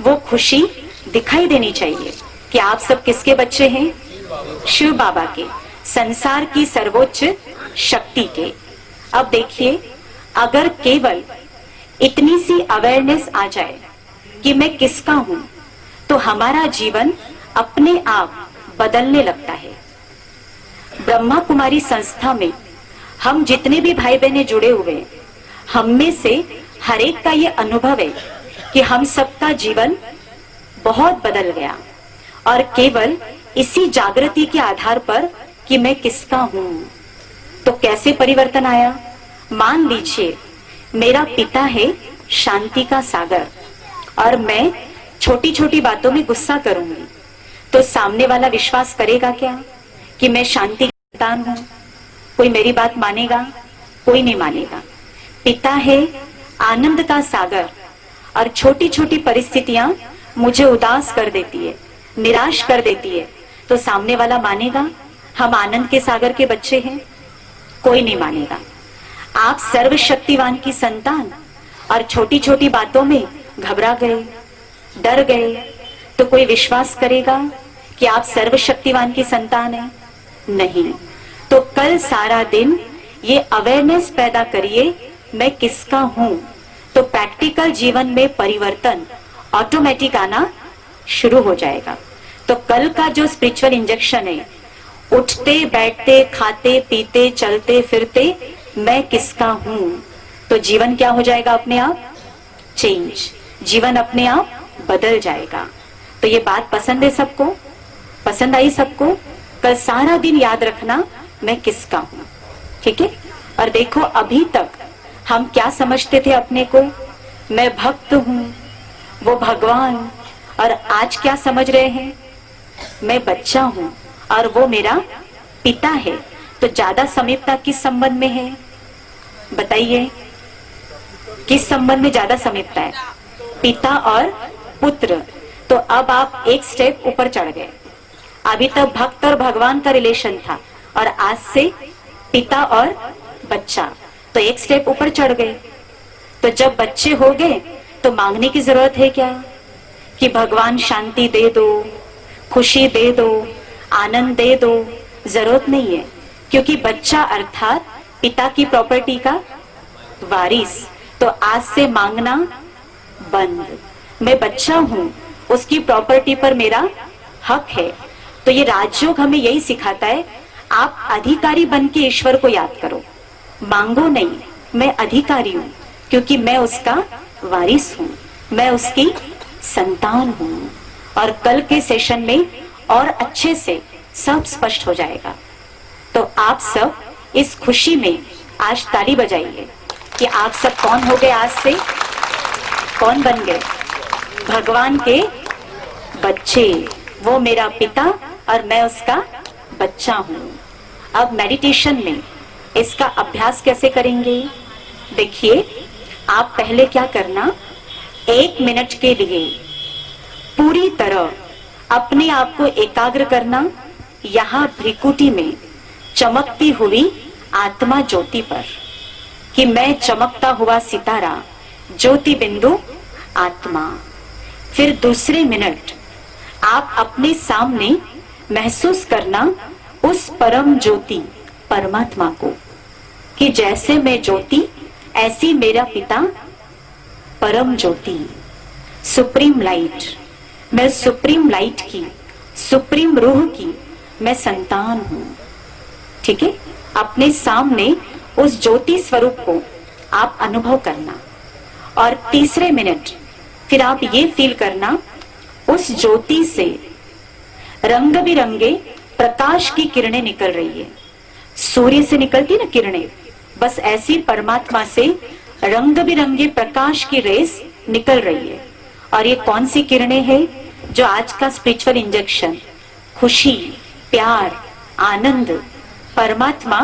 वो खुशी दिखाई देनी चाहिए कि आप सब किसके बच्चे हैं, शिव बाबा के, संसार की सर्वोच्च शक्ति के। अब देखिए, अगर केवल इतनी सी अवेयरनेस आ जाए कि मैं किसका हूं तो हमारा जीवन अपने आप बदलने लगता है। ब्रह्मा कुमारी संस्था में हम जितने भी भाई बहने जुड़े हुए हैं, हम में से हर एक का ये अनुभव है कि हम सबका जीवन बहुत बदल गया। और केवल इसी जागृति के आधार पर कि मैं किसका हूं। तो कैसे परिवर्तन आया, मान लीजिए मेरा पिता है शांति का सागर और मैं छोटी छोटी बातों में गुस्सा करूंगी, तो सामने वाला विश्वास करेगा क्या कि मैं शांति की संतान हूं? कोई मेरी बात मानेगा? कोई नहीं मानेगा। पिता है आनंद का सागर, और छोटी छोटी परिस्थितियां मुझे उदास कर देती है, निराश कर देती है, तो सामने वाला मानेगा हम आनंद के सागर के बच्चे हैं? कोई नहीं मानेगा। आप सर्वशक्तिवान की संतान और छोटी छोटी बातों में घबरा गए, डर गए, तो कोई विश्वास करेगा कि आप सर्वशक्तिवान की संतान हैं? नहीं। तो कल सारा दिन ये अवेयरनेस पैदा करिए मैं किसका हूं, तो प्रैक्टिकल जीवन में परिवर्तन ऑटोमेटिक आना शुरू हो जाएगा। तो कल का जो स्पिरिचुअल इंजेक्शन है, उठते बैठते खाते पीते चलते फिरते मैं किसका हूं, तो जीवन क्या हो जाएगा? अपने आप चेंज, जीवन अपने आप बदल जाएगा। तो ये बात पसंद है सबको? पसंद आई सबको? कल सारा दिन याद रखना मैं किसका हूं, ठीक है? और देखो अभी तक हम क्या समझते थे अपने को? मैं भक्त हूं, वो भगवान, और आज क्या समझ रहे हैं? मैं बच्चा हूं और वो मेरा पिता है। तो ज्यादा समीपता किस संबंध में है? बताइए, किस संबंध में ज्यादा समीपता है? पिता और पुत्र। तो अब आप एक स्टेप ऊपर चढ़ गए। अभी तक भक्त और भगवान का रिलेशन था, और आज से पिता और बच्चा, तो एक स्टेप ऊपर चढ़ गए। तो जब बच्चे हो गए तो मांगने की जरूरत है क्या कि भगवान शांति दे दो, खुशी दे दो, आनंद दे दो? जरूरत नहीं है, क्योंकि बच्चा अर्थात पिता की प्रॉपर्टी का वारिस। तो आज से मांगना बंद। मैं बच्चा हूं, उसकी प्रॉपर्टी पर मेरा हक है। तो ये राजयोग हमें यही सिखाता है, आप अधिकारी बन के ईश्वर को याद करो, मांगो नहीं। मैं अधिकारी हूं क्योंकि मैं उसका वारिस हूं, मैं उसकी संतान हूं। और कल के सेशन में और अच्छे से सब स्पष्ट हो जाएगा। तो आप सब इस खुशी में आज ताली बजाइए कि आप सब कौन हो गए, आज से कौन बन गए? भगवान के बच्चे। वो मेरा पिता और मैं उसका बच्चा हूं। अब मेडिटेशन में इसका अभ्यास कैसे करेंगे? देखिए, आप पहले क्या करना, 1 मिनट के लिए पूरी तरह अपने आप को एकाग्र करना यहाँ भ्रिकुटी में चमकती हुई आत्मा ज्योति पर, कि मैं चमकता हुआ सितारा, ज्योति बिंदु आत्मा। फिर दूसरे मिनट आप अपने सामने महसूस करना उस परम ज्योति परमात्मा को, कि जैसे मैं ज्योति ऐसी मेरा पिता परम ज्योति, सुप्रीम लाइट। मैं सुप्रीम लाइट की, सुप्रीम रूह की मैं संतान हूं, ठीक है? अपने सामने उस ज्योति स्वरूप को आप अनुभव करना। और तीसरे मिनट फिर आप ये फील करना, उस ज्योति से रंग बिरंगे प्रकाश की किरणें निकल रही है। सूर्य से निकलती ना किरणें, बस ऐसी परमात्मा से रंग बिरंगे प्रकाश की रेस निकल रही है। और ये कौन सी किरणें हैं? जो आज का स्पिरिचुअल इंजेक्शन, खुशी, प्यार, आनंद, परमात्मा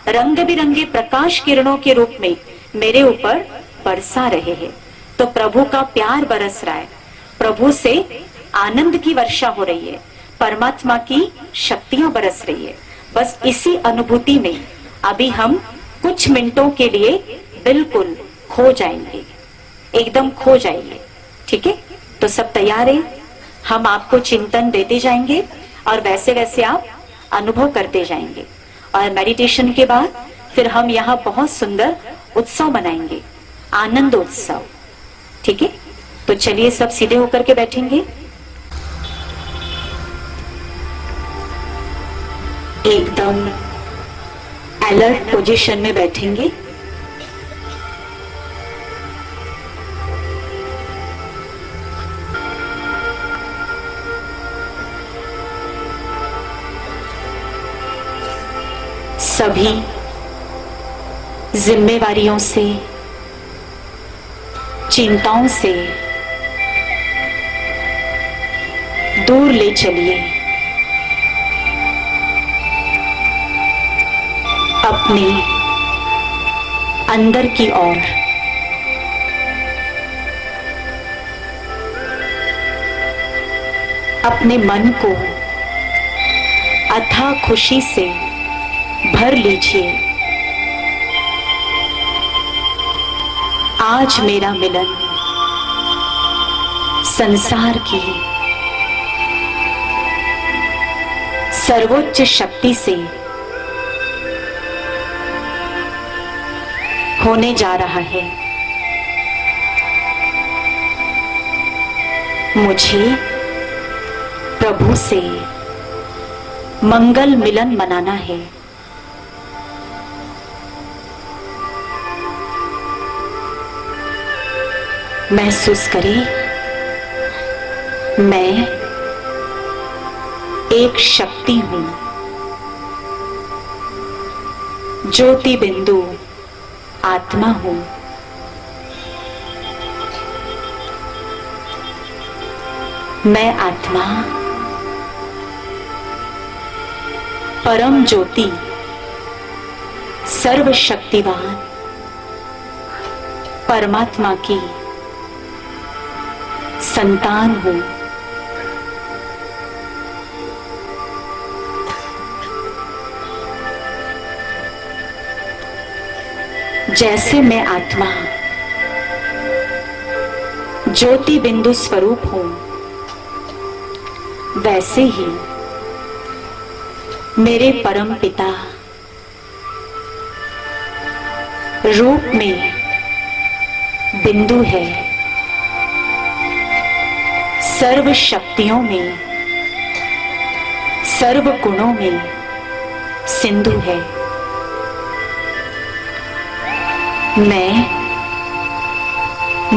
रंग बिरंगे प्रकाश किरणों के रूप में मेरे ऊपर बरसा रहे हैं। तो प्रभु का प्यार बरस रहा है, प्रभु से आनंद की वर्षा हो रही है, परमात्मा की शक्तियां बरस रही है। बस इसी अनुभूति में अभी हम कुछ मिनटों के लिए बिल्कुल खो जाएंगे, एकदम खो जाएंगे, ठीक है? तो सब तैयार है? हम आपको चिंतन देते जाएंगे और वैसे वैसे आप अनुभव करते जाएंगे। और मेडिटेशन के बाद फिर हम यहाँ बहुत सुंदर उत्सव मनाएंगे, आनंद उत्सव, ठीक है? तो चलिए सब सीधे होकर के बैठेंगे, एकदम अलर्ट पोजीशन में बैठेंगे। सभी जिम्मेवारियों से, चिंताओं से दूर ले चलिए, अपने अंदर की ओर। अपने मन को अथाह खुशी से भर लीजिए। आज मेरा मिलन संसार की सर्वोच्च शक्ति से होने जा रहा है। मुझे प्रभु से मंगल मिलन मनाना है। महसूस करें, मैं एक शक्ति हूं, ज्योति बिंदु आत्मा हूं। मैं आत्मा परम ज्योति सर्वशक्तिवान परमात्मा की संतान हूं। जैसे मैं आत्मा ज्योति बिंदु स्वरूप हूं, वैसे ही मेरे परम पिता रूप में बिंदु है, सर्व शक्तियों में, सर्व गुणों में सिंधु है। मैं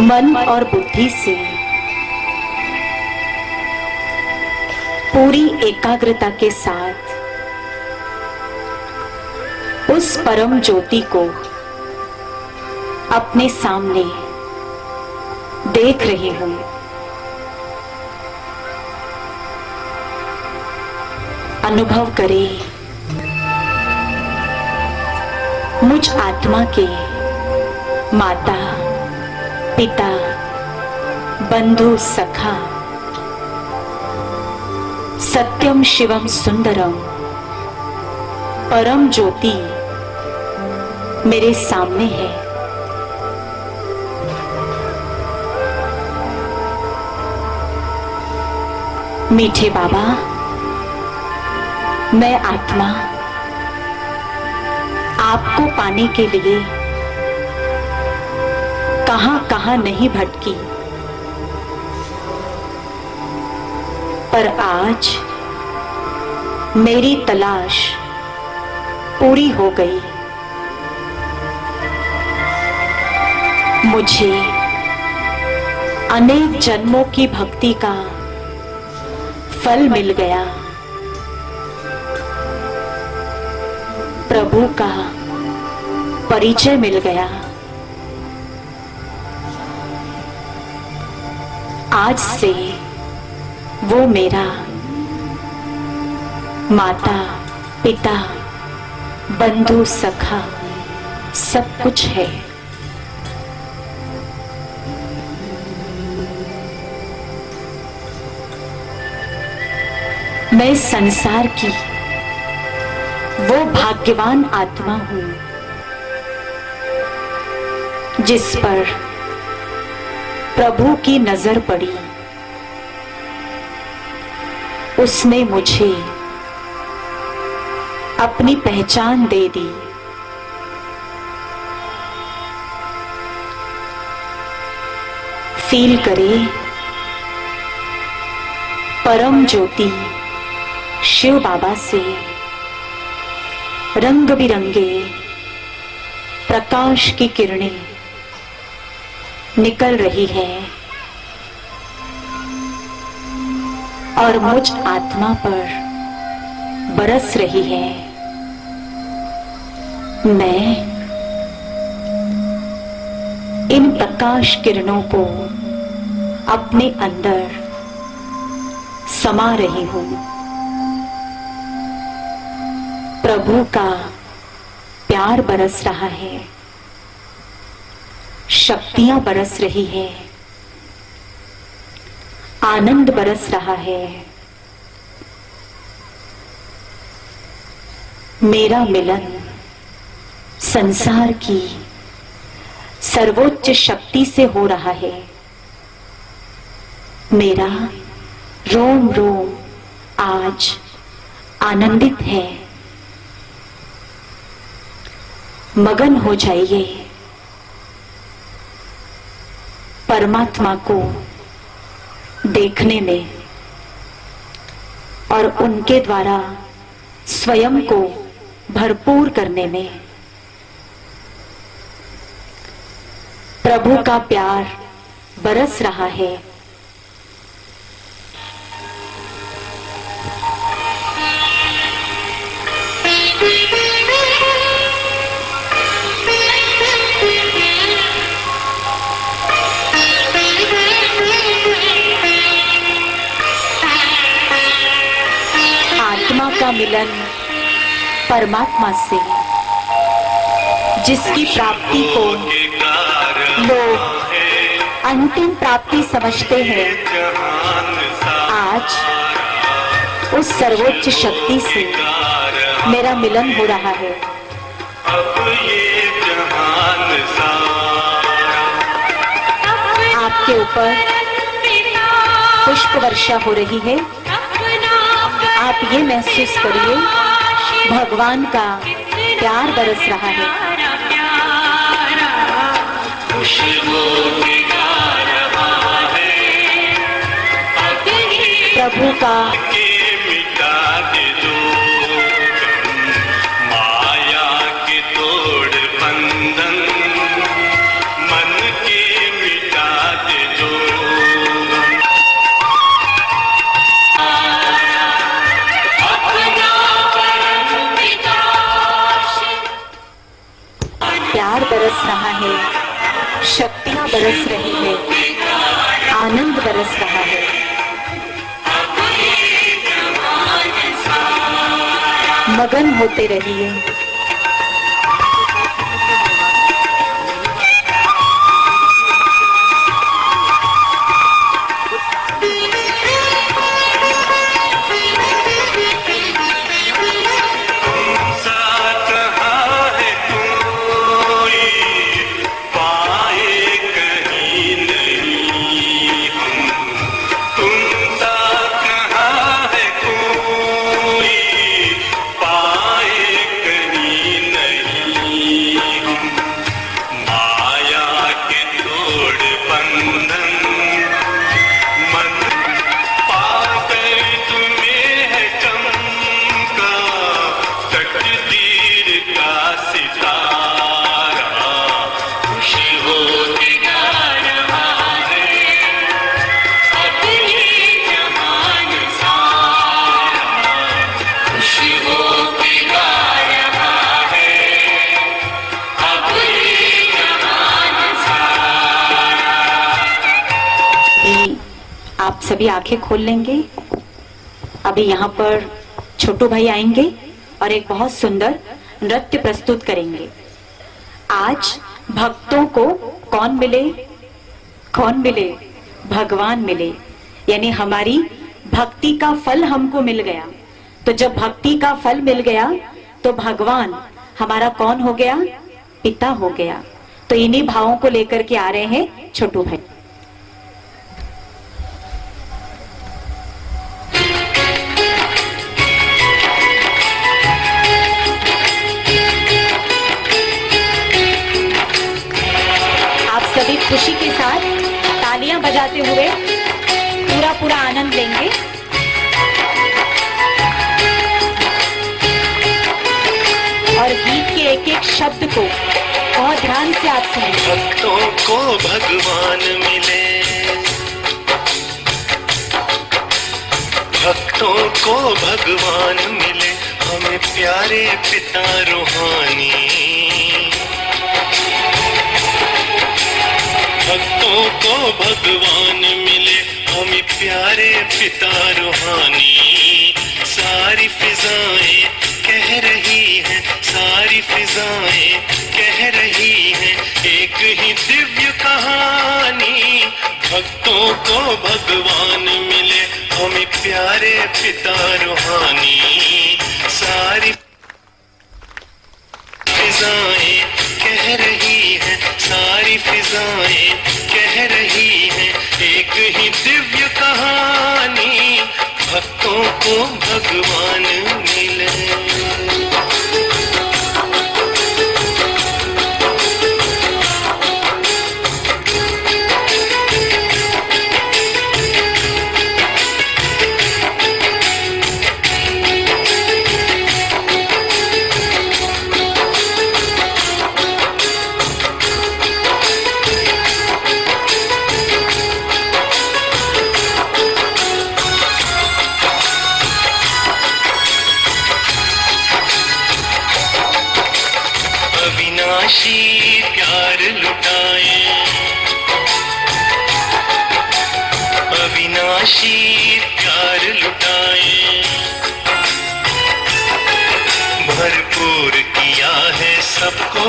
मन और बुद्धि से पूरी एकाग्रता के साथ उस परम ज्योति को अपने सामने देख रही हूं। अनुभव करें, मुझ आत्मा के माता, पिता, बंधु, सखा, सत्यम शिवम सुंदरम परम ज्योति मेरे सामने है। मीठे बाबा, मैं आत्मा आपको पाने के लिए कहां कहां नहीं भटकी, पर आज मेरी तलाश पूरी हो गई। मुझे अनेक जन्मों की भक्ति का फल मिल गया। प्रभु का परिचय मिल गया। आज से वो मेरा माता, पिता, बंधु, सखा सब कुछ है। मैं संसार की वो भाग्यवान आत्मा हूं जिस पर प्रभु की नजर पड़ी। उसने मुझे अपनी पहचान दे दी। फील करें, परम ज्योति शिव बाबा से रंग बिरंगे प्रकाश की किरणें निकल रही है और मुझ आत्मा पर बरस रही है। मैं इन प्रकाश किरणों को अपने अंदर समा रही हूं। प्रभु का प्यार बरस रहा है, शक्तियां बरस रही है, आनंद बरस रहा है। मेरा मिलन संसार की सर्वोच्च शक्ति से हो रहा है। मेरा रोम रोम आज आनंदित है। मगन हो जाइए परमात्मा को देखने में और उनके द्वारा स्वयं को भरपूर करने में। प्रभु का प्यार बरस रहा है। आत्मा का मिलन परमात्मा से, जिसकी प्राप्ति को लोग अंतिम प्राप्ति समझते हैं, आज उस सर्वोच्च शक्ति से मेरा मिलन हो रहा है। आपके ऊपर पुष्प वर्षा हो रही है। आप ये महसूस करिए भगवान का प्यार बरस रहा है। प्रभु का माया के तोड़ बंधन, मन के मिटा दे जो। प्यार बरस रहा है, शक्तियां बरस रही है, आनंद बरस रहा है। मगन होते रहिए। आप सभी आंखें खोल लेंगे। अभी यहाँ पर छोटू भाई आएंगे और एक बहुत सुंदर नृत्य प्रस्तुत करेंगे। आज भक्तों को कौन मिले? कौन मिले? भगवान मिले। यानी हमारी भक्ति का फल हमको मिल गया। तो जब भक्ति का फल मिल गया तो भगवान हमारा कौन हो गया? पिता हो गया। तो इन्हीं भावों को लेकर के आ रहे हैं छोटू भाई। सभी खुशी के साथ तालियां बजाते हुए पूरा आनंद लेंगे। और गीत के एक एक शब्द को बहुत ध्यान से आप सुनेंगे। भक्तों को भगवान मिले, भक्तों को भगवान मिले, हमें प्यारे पिता रूहानी। भक्तों को भगवान मिले, हमें हमें प्यारे पिता रूहानी। सारी फिजाएं कह रही हैं, सारी फिजाएं कह रही हैं एक ही दिव्य कहानी। भक्तों को भगवान मिले, हमें प्यारे पिता रूहानी। सारी फिजाएं कह रही हैं, सारी फिजाएं कह रही हैं एक ही दिव्य कहानी। भक्तों को भगवान मिले। अविनाशी प्यार लुटाए, अविनाशी प्यार लुटाए। भरपूर किया है सबको,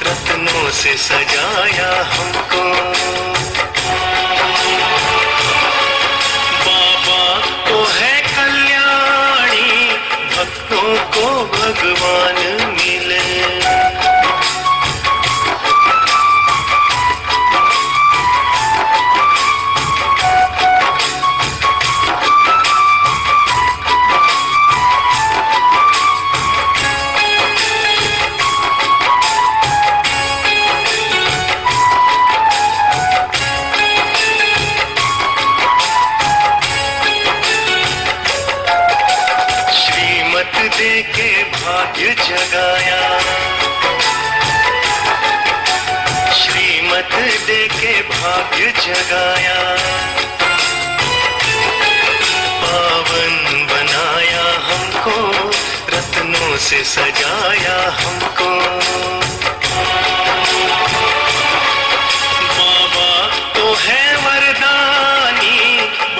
रत्नों से सजाया हमको। बाबा तो है कल्याणी, भक्तों को भगवान मिले। देके भाग्य जगाया, श्रीमत देके भाग्य जगाया। पावन बनाया हमको, रत्नों से सजाया हमको। बाबा तो है वरदानी,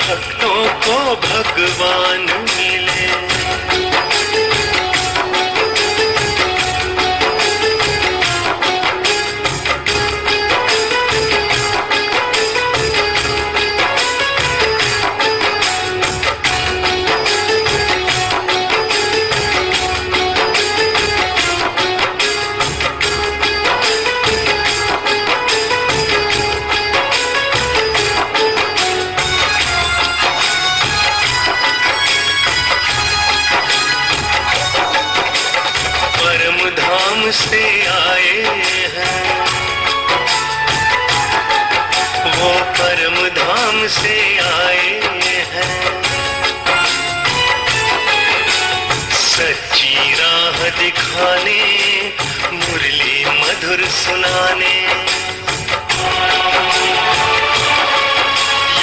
भक्तों को भगवान मिले। से आए हैं, वो परम धाम से आए हैं। सच्ची राह दिखाने, मुरली मधुर सुनाने।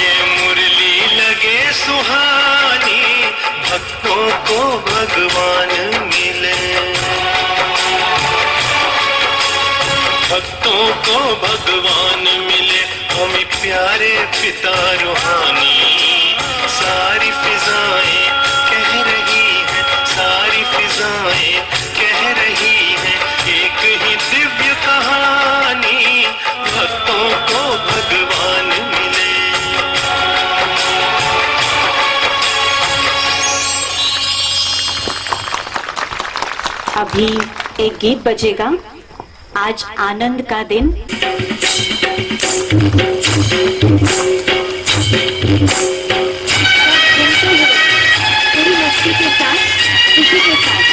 ये मुरली लगे सुहानी, भक्तों को भगवान मिले। भक्तों को भगवान मिले, हमें प्यारे पिता रूहानी। सारी फिजाएं कह रही हैं, सारी फिजाएं कह रही हैं एक ही दिव्य कहानी। भक्तों को भगवान मिले। अभी एक गीत बजेगा, आज आनंद का दिन। पूरी मस्ती के साथ, खुशी के साथ।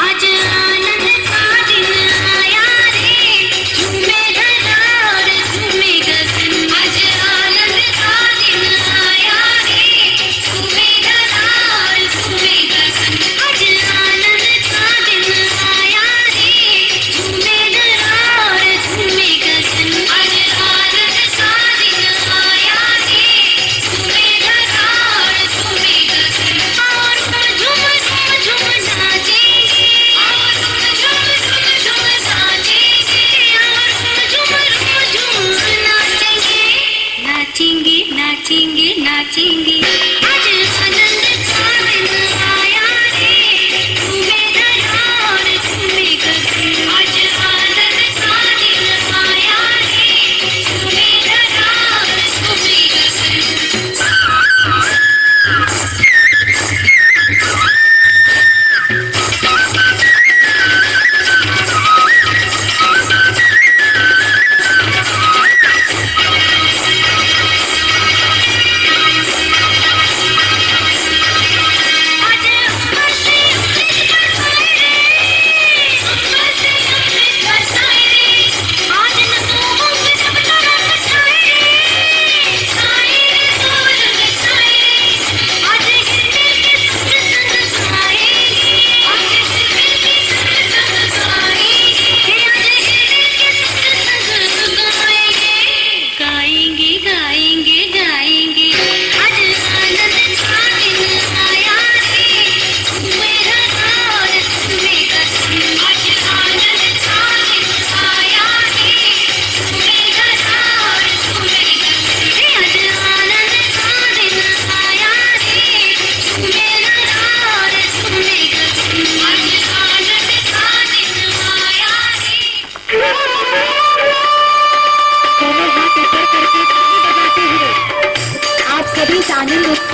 आज आनंद का दिन आया रे।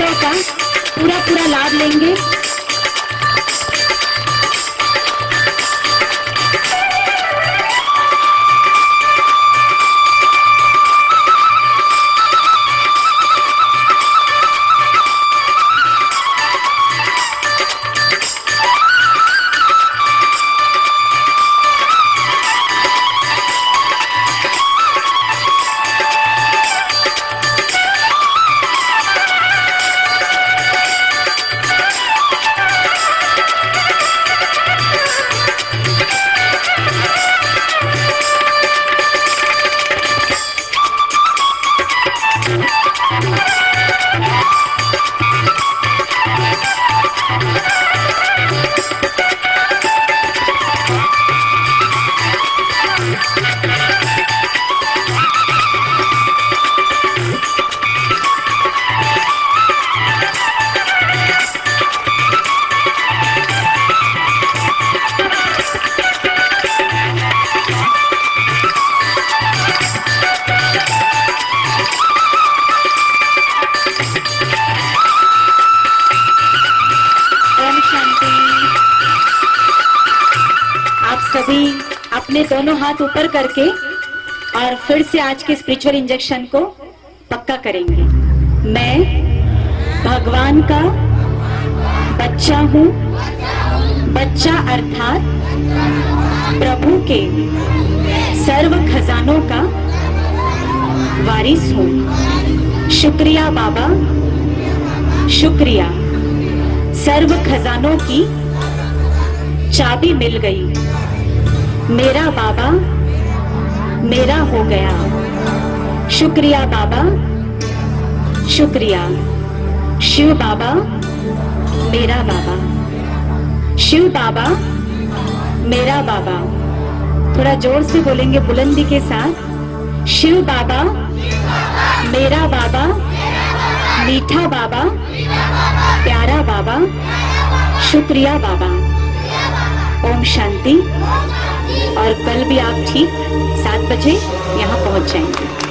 उत्सव का पूरा पूरा लाभ लेंगे। सभी अपने दोनों हाथ ऊपर करके और फिर से आज के स्पिरिचुअल इंजेक्शन को पक्का करेंगे। मैं भगवान का बच्चा हूँ, बच्चा अर्थात प्रभु के सर्व खजानों का वारिस हूँ। शुक्रिया बाबा, शुक्रिया, सर्व खजानों की चाबी मिल गई। मेरा बाबा मेरा हो गया। शुक्रिया बाबा, शुक्रिया। शिव बाबा मेरा बाबा, शिव बाबा मेरा बाबा। थोड़ा जोर से बोलेंगे बुलंदी के साथ। शिव बाबा मेरा बाबा, मीठा बाबा, प्यारा बाबा, शुक्रिया बाबा। ओम शांति। और कल भी आप ठीक 7 बजे यहाँ पहुँच जाएंगे।